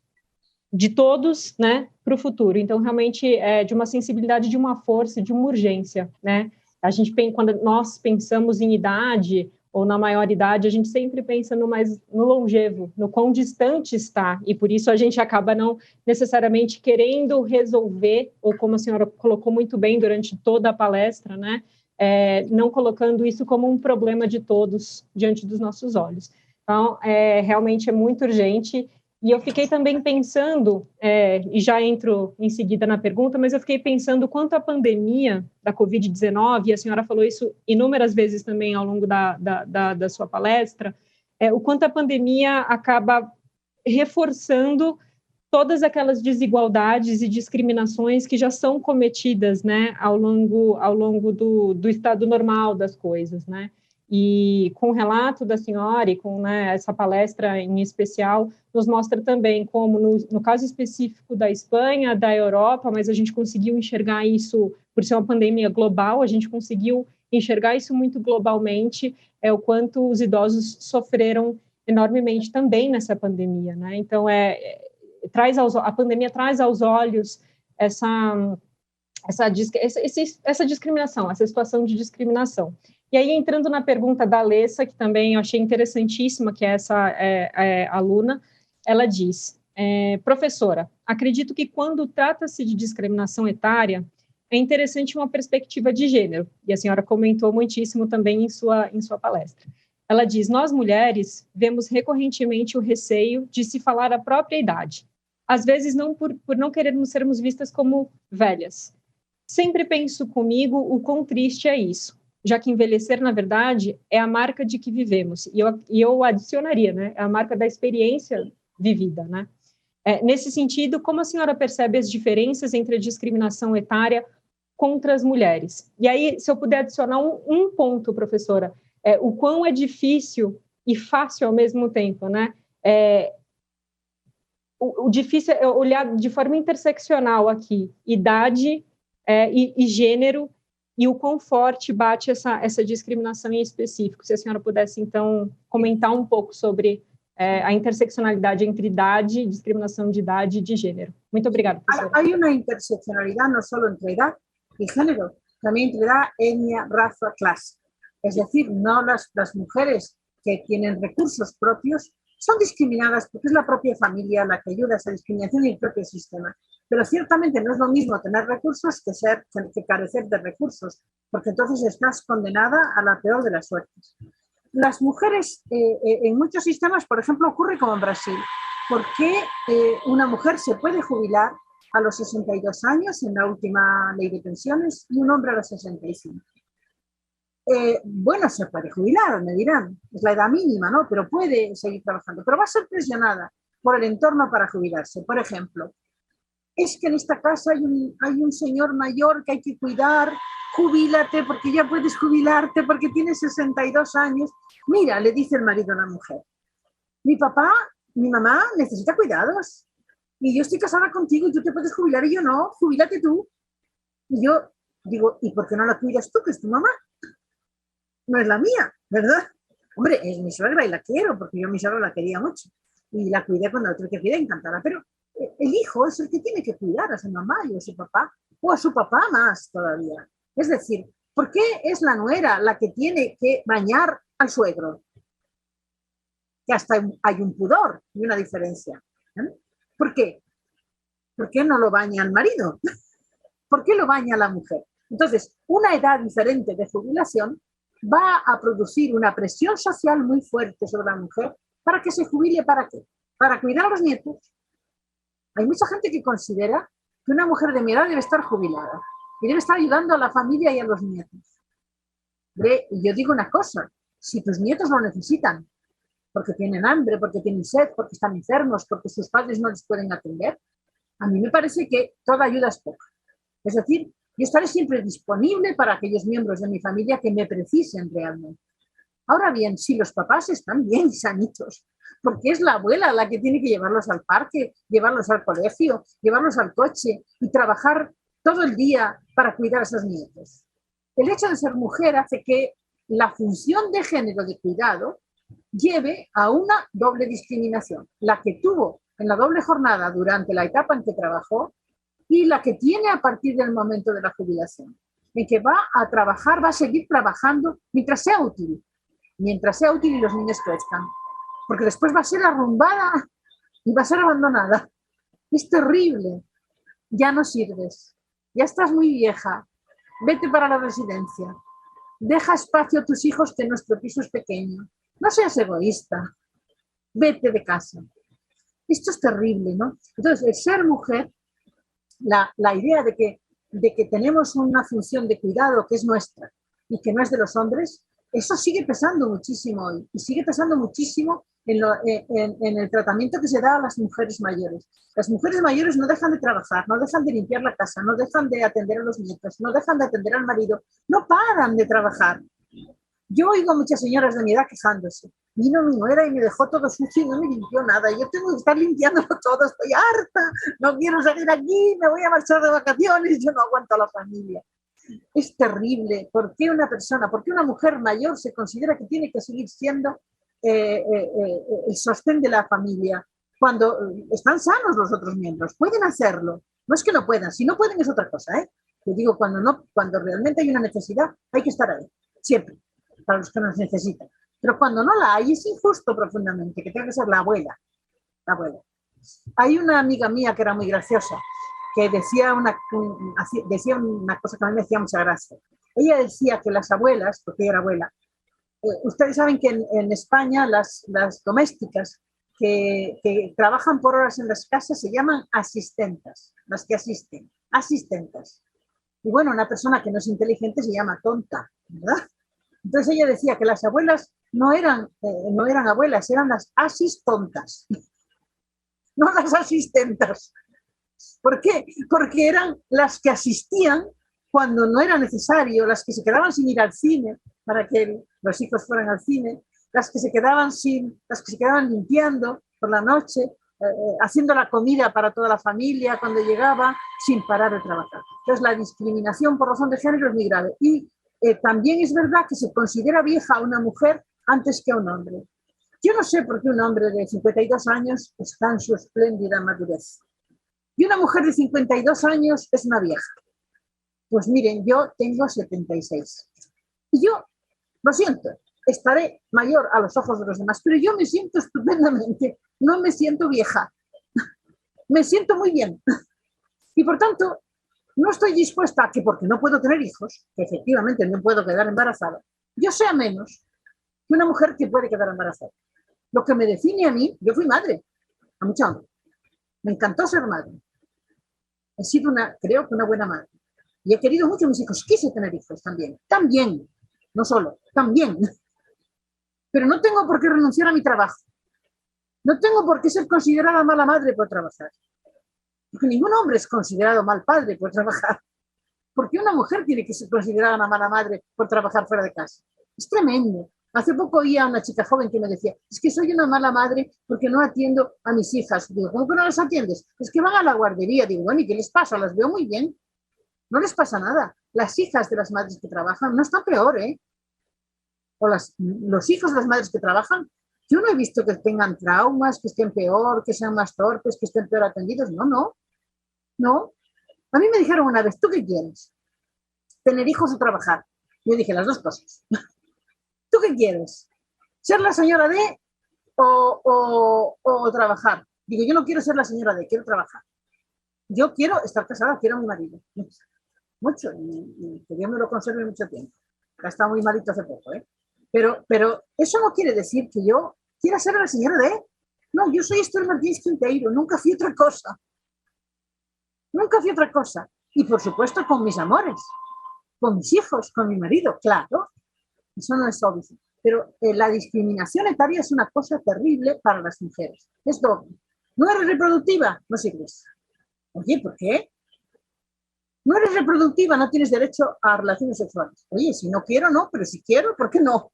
de todos, né, para o futuro. Então, realmente, de uma sensibilidade, de uma força, de uma urgência, né? A gente, quando nós pensamos em idade ou na maioridade, a gente sempre pensa no longevo, no quão distante está, e por isso a gente acaba não necessariamente querendo resolver, ou como a senhora colocou muito bem durante toda a palestra, né, não colocando isso como um problema de todos diante dos nossos olhos. Então, realmente é muito urgente. E eu fiquei também pensando, e já entro em seguida na pergunta, mas eu fiquei pensando quanto a pandemia da Covid-19, e a senhora falou isso inúmeras vezes também ao longo da sua palestra, o quanto a pandemia acaba reforçando todas aquelas desigualdades e discriminações que já são cometidas, né, ao longo do estado normal das coisas, né? E com o relato da senhora e com, né, essa palestra em especial, nos mostra também como, no caso específico da Espanha, da Europa, mas a gente conseguiu enxergar isso, por ser uma pandemia global, a gente conseguiu enxergar isso muito globalmente, o quanto os idosos sofreram enormemente também nessa pandemia, né? Então, a pandemia traz aos olhos essa discriminação, essa situação de discriminação. E aí, entrando na pergunta da Alessa, que também eu achei interessantíssima, que é essa aluna, ela diz, professora, acredito que quando trata-se de discriminação etária, é interessante uma perspectiva de gênero, e a senhora comentou muitíssimo também em sua palestra. Ela diz, nós mulheres vemos recorrentemente o receio de se falar a própria idade, às vezes não por não querermos sermos vistas como velhas. Sempre penso comigo o quão triste é isso, já que envelhecer, na verdade, é a marca de que vivemos. E eu adicionaria, né? É a marca da experiência vivida, né? Nesse sentido, como a senhora percebe as diferenças entre a discriminação etária contra as mulheres? E aí, se eu puder adicionar um ponto, professora, o quão é difícil e fácil ao mesmo tempo, né? O difícil é olhar de forma interseccional aqui, idade e gênero, e o quão forte bate essa discriminação em específico. Se a senhora pudesse, então, comentar um pouco sobre a interseccionalidade entre idade, discriminação de idade e de gênero. Muito obrigada, professora. Hay una interseccionalidad no solo entre edad y género, también entre edad, etnia, raza, clase. Es decir, no las mujeres que tienen recursos propios son discriminadas porque es la propia familia la que ayuda a esa discriminación y el propio sistema. Pero ciertamente no es lo mismo tener recursos que carecer de recursos, porque entonces estás condenada a la peor de las suertes. Las mujeres, en muchos sistemas, por ejemplo, ocurre como en Brasil. ¿Por qué una mujer se puede jubilar a los 62 años en la última ley de pensiones y un hombre a los 65? Bueno, se puede jubilar, me dirán, es la edad mínima, ¿no? Pero puede seguir trabajando, pero va a ser presionada por el entorno para jubilarse. Por ejemplo, es que en esta casa hay un señor mayor que hay que cuidar, jubílate porque ya puedes jubilarte porque tienes 62 años. Mira, le dice el marido a la mujer, mi mamá necesita cuidados y yo estoy casada contigo y tú te puedes jubilar y yo no, jubílate tú. Y yo digo, ¿y por qué no la cuidas tú, que es tu mamá? No es la mía, ¿verdad? Hombre, es mi suegra y la quiero, porque yo a mi suegra la quería mucho. Y la cuidé cuando la tuve que cuidar, encantada. Pero el hijo es el que tiene que cuidar a su mamá y a su papá, o a su papá más todavía. Es decir, ¿por qué es la nuera la que tiene que bañar al suegro? Que hasta hay un pudor y una diferencia. ¿Por qué? ¿Por qué no lo baña el marido? ¿Por qué lo baña la mujer? Entonces, una edad diferente de jubilación va a producir una presión social muy fuerte sobre la mujer para que se jubile. ¿Para qué? Para cuidar a los nietos. Hay mucha gente que considera que una mujer de mi edad debe estar jubilada y debe estar ayudando a la familia y a los nietos. Y yo digo una cosa, si tus nietos lo necesitan, porque tienen hambre, porque tienen sed, porque están enfermos, porque sus padres no les pueden atender, a mí me parece que toda ayuda es poca. Es decir, yo estaré siempre disponible para aquellos miembros de mi familia que me precisen realmente. Ahora bien, si los papás están bien sanitos, porque es la abuela la que tiene que llevarlos al parque, llevarlos al colegio, llevarlos al coche y trabajar todo el día para cuidar a esos nietos. El hecho de ser mujer hace que la función de género de cuidado lleve a una doble discriminación, la que tuvo en la doble jornada durante la etapa en que trabajó y la que tiene a partir del momento de la jubilación, en que va a trabajar, va a seguir trabajando mientras sea útil y los niños crezcan, porque después va a ser arrumbada y va a ser abandonada. Es terrible. Ya no sirves, ya estás muy vieja, vete para la residencia, deja espacio a tus hijos, que nuestro piso es pequeño, no seas egoísta, vete de casa. Esto es terrible, ¿no? Entonces, el ser mujer, la idea de que tenemos una función de cuidado que es nuestra y que no es de los hombres, eso sigue pesando muchísimo hoy y sigue pesando muchísimo en el tratamiento que se da a las mujeres mayores. Las mujeres mayores no dejan de trabajar, no dejan de limpiar la casa, no dejan de atender a los nietos, no dejan de atender al marido, no paran de trabajar. Yo oigo a muchas señoras de mi edad quejándose. Vino mi nuera y me dejó todo sucio y no me limpió nada. Yo tengo que estar limpiándolo todo, estoy harta, no quiero salir aquí, me voy a marchar de vacaciones, yo no aguanto a la familia. Es terrible. ¿Por qué una persona, por qué una mujer mayor se considera que tiene que seguir siendo el sostén de la familia cuando están sanos los otros miembros? Pueden hacerlo. No es que no puedan, si no pueden es otra cosa, ¿eh? Yo digo, cuando realmente hay una necesidad, hay que estar ahí, siempre, para los que nos necesitan. Pero cuando no la hay, es injusto profundamente, que tenga que ser la abuela. La abuela. Hay una amiga mía que era muy graciosa, que decía una cosa que a mí me hacía mucha gracia. Ella decía que las abuelas, porque ella era abuela, ustedes saben que en España las domésticas que trabajan por horas en las casas se llaman asistentas, las que asisten, asistentas. Y bueno, una persona que no es inteligente se llama tonta, ¿verdad? Entonces ella decía que las abuelas no eran abuelas, eran las asistontas, no las asistentas. ¿Por qué? Porque eran las que asistían cuando no era necesario, las que se quedaban sin ir al cine para que los hijos fueran al cine, las que se quedaban limpiando por la noche, haciendo la comida para toda la familia cuando llegaba, sin parar de trabajar. Entonces la discriminación por razón de género es muy grave. Y también es verdad que se considera vieja a una mujer antes que a un hombre. Yo no sé por qué un hombre de 52 años está en su espléndida madurez y una mujer de 52 años es una vieja. Pues miren, yo tengo 76. Y yo, lo siento, estaré mayor a los ojos de los demás, pero yo me siento estupendamente, no me siento vieja. Me siento muy bien. Y por tanto, no estoy dispuesta a que, porque no puedo tener hijos, que efectivamente no puedo quedar embarazada, yo sea menos que una mujer que puede quedar embarazada. Lo que me define a mí, yo fui madre, a mucha honra. Me encantó ser madre. He sido creo que una buena madre. Y he querido mucho a mis hijos. Quise tener hijos también. No solo, también. Pero no tengo por qué renunciar a mi trabajo. No tengo por qué ser considerada mala madre por trabajar. Porque ningún hombre es considerado mal padre por trabajar. Porque una mujer tiene que ser considerada una mala madre por trabajar fuera de casa. Es tremendo. Hace poco oía a una chica joven que me decía, es que soy una mala madre porque no atiendo a mis hijas. Digo, ¿cómo que no las atiendes? Es que van a la guardería. Digo, bueno, ¿y qué les pasa? Las veo muy bien. No les pasa nada. Las hijas de las madres que trabajan no están peor, ¿eh? O los hijos de las madres que trabajan, yo no he visto que tengan traumas, que estén peor, que sean más torpes, que estén peor atendidos. No. A mí me dijeron una vez, ¿tú qué quieres? ¿Tener hijos o trabajar? Yo dije, las dos cosas. ¿Tú qué quieres? ¿Ser la señora D o trabajar? Digo, yo no quiero ser la señora D, quiero trabajar. Yo quiero estar casada, quiero a mi marido. Mucho, y que Dios me lo conserve mucho tiempo. Está muy malito hace poco, ¿eh? Pero eso no quiere decir que yo quiera ser la señora D. No, yo soy Esther Martínez Quinteiro, nunca fui otra cosa. Nunca fui otra cosa. Y por supuesto con mis amores, con mis hijos, con mi marido, claro. Eso no es obvio. Pero la discriminación etaria es una cosa terrible para las mujeres. Es doble. No eres reproductiva, no sirves. Oye, ¿por qué? No eres reproductiva, no tienes derecho a relaciones sexuales. Oye, si no quiero, no, pero si quiero, ¿por qué no?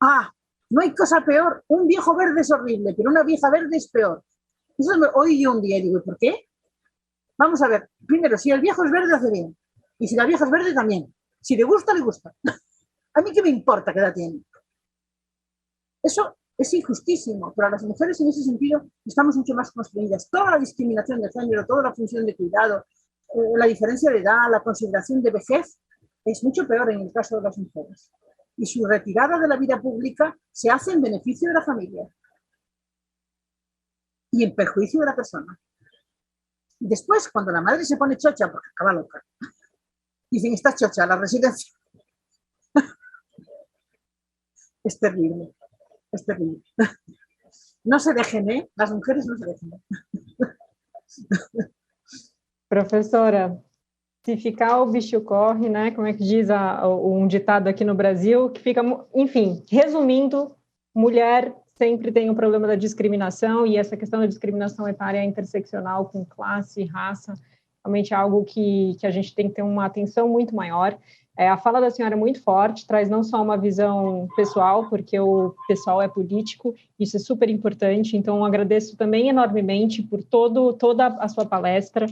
Ah, no hay cosa peor. Un viejo verde es horrible, pero una vieja verde es peor. Eso oí yo un día y digo, ¿por qué? Vamos a ver, primero, si el viejo es verde, hace bien. Y si la vieja es verde, también. Si le gusta, le gusta. A mí qué me importa qué edad tiene. Eso es injustísimo. Para las mujeres, en ese sentido, estamos mucho más construidas. Toda la discriminación de género, toda la función de cuidado, la diferencia de edad, la consideración de vejez, es mucho peor en el caso de las mujeres. Y su retirada de la vida pública se hace en beneficio de la familia y en perjuicio de la persona. Y después, cuando la madre se pone chocha, porque acaba loca, dicen, está chocha, la residencia. Es terrible, es terrible. No se dejen, ¿eh? Las mujeres no se dejen. Professora, se ficar o bicho corre, né? Como é que diz ditado aqui no Brasil, que fica, enfim, resumindo, mulher sempre tem um problema da discriminação, e essa questão da discriminação etária interseccional com classe, raça, realmente é algo que a gente tem que ter uma atenção muito maior. A fala da senhora é muito forte, traz não só uma visão pessoal, porque o pessoal é político, isso é super importante, então agradeço também enormemente por toda a sua palestra.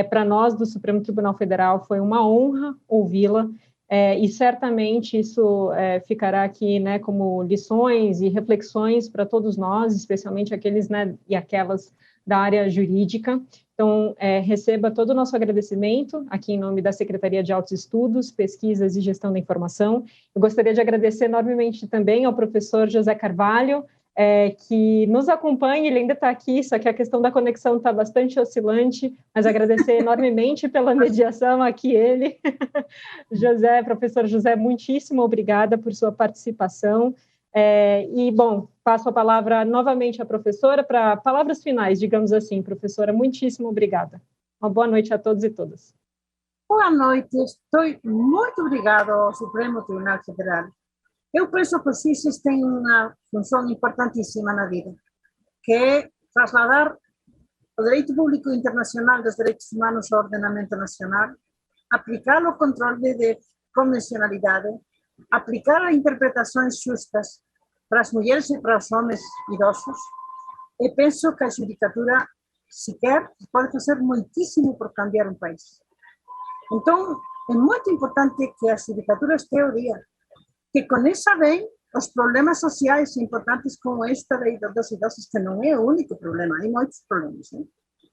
Para nós do Supremo Tribunal Federal foi uma honra ouvi-la, e certamente isso ficará aqui, né, como lições e reflexões para todos nós, especialmente aqueles, né, e aquelas da área jurídica. Então, receba todo o nosso agradecimento aqui em nome da Secretaria de Altos Estudos, Pesquisas e Gestão da Informação. Eu gostaria de agradecer enormemente também ao professor José Carvalho, que nos acompanha, ele ainda está aqui, só que a questão da conexão está bastante oscilante, mas agradecer enormemente pela mediação aqui ele. José, professor José, muitíssimo obrigada por sua participação. E, bom, passo a palavra novamente à professora para palavras finais, digamos assim. Professora, muitíssimo obrigada. Uma boa noite a todos e todas. Boa noite, estou muito obrigado ao Supremo Tribunal Federal. Eu penso que os juízes têm uma função importantíssima na vida, que é trasladar o direito público internacional dos direitos humanos ao ordenamento nacional, aplicar o controle de convencionalidade, aplicar interpretações justas para as mulheres e para os homens idosos. E penso que a judicatura, se quer, pode fazer muitíssimo por cambiar um país. Então, é muito importante que a judicatura esteja ao dia, que conheça bem os problemas sociais importantes como esta dos idosos, que não é o único problema, há muitos problemas, né?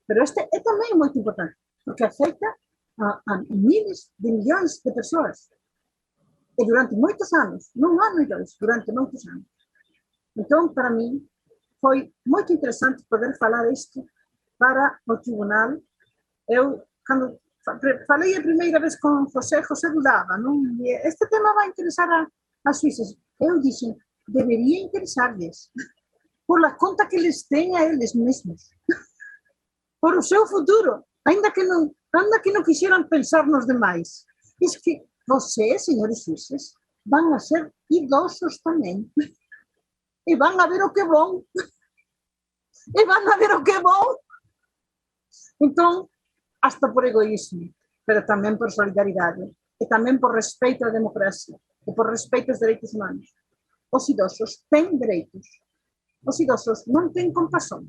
Mas este é também muito importante, porque afeta a milhares de milhões de pessoas. E durante muitos anos, não há milhões, durante muitos anos. Então, para mim, foi muito interessante poder falar isto para o tribunal. Eu, quando falei a primeira vez com José dudava, não? Este tema vai interessar às suíças. Eu disse, deveria interessar-lhes, por a conta que eles têm a eles mesmos, por o seu futuro, ainda que não quisieran pensar nos demais. É que vocês, senhores juízes, vão a ser idosos também. E vão a ver o que é bom. E vão a ver o que é bom. Então, hasta por egoísmo, mas também por solidariedade, e também por respeito à democracia, e por respeito aos direitos humanos. Os idosos têm direitos. Os idosos não têm compaixão.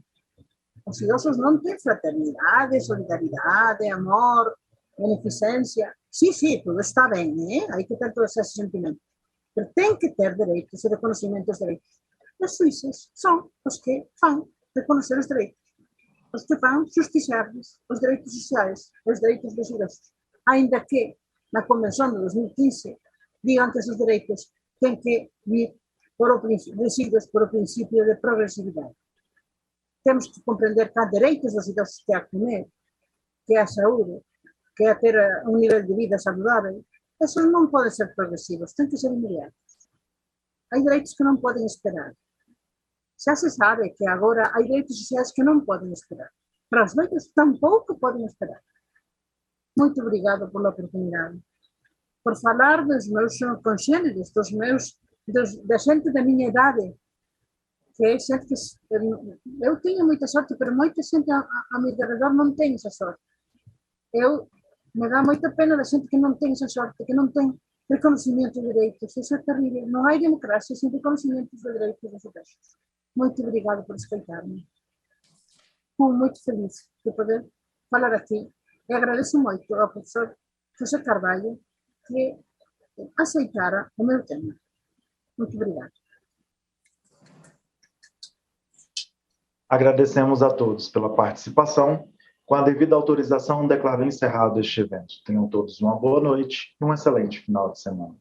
Os idosos não têm fraternidade, solidariedade, amor, beneficência. Sim, tudo está bem, né? Aí que ter todos esses sentimentos. Mas tem que ter direitos e reconhecimento dos direitos. Os suíços são os que vão reconhecer os direitos. Os que vão justiciar-lhes os direitos sociais, os direitos dos idosos. Ainda que na Convenção de 2015 digam que esses direitos têm que vir regidos por o princípio de progressividade. Temos que compreender que há direitos dos idosos, que é a comer, que é a saúde, que é a ter um nível de vida saudável, Esos não podem ser progressivos, têm que ser imediatos. Há direitos que não podem esperar. Já se sabe que agora há direitos sociais que não podem esperar. Para os velhos tampouco podem esperar. Muito obrigada pela oportunidade. Por falar dos meus congêneres, da gente da minha idade, que é gente que eu tenho muita sorte, mas muita gente a meu redor não tem essa sorte. Me dá muita pena da gente que não tem essa sorte, que não tem reconhecimento de direitos. Isso é terrível. Não há democracia sem reconhecimento de direitos das pessoas. Muito obrigada por escutar-me. Fico muito feliz de poder falar aqui. E agradeço muito ao professor José Carvalho que aceitara o meu tema. Muito obrigada. Agradecemos a todos pela participação. Com a devida autorização, declaro encerrado este evento. Tenham todos uma boa noite e um excelente final de semana.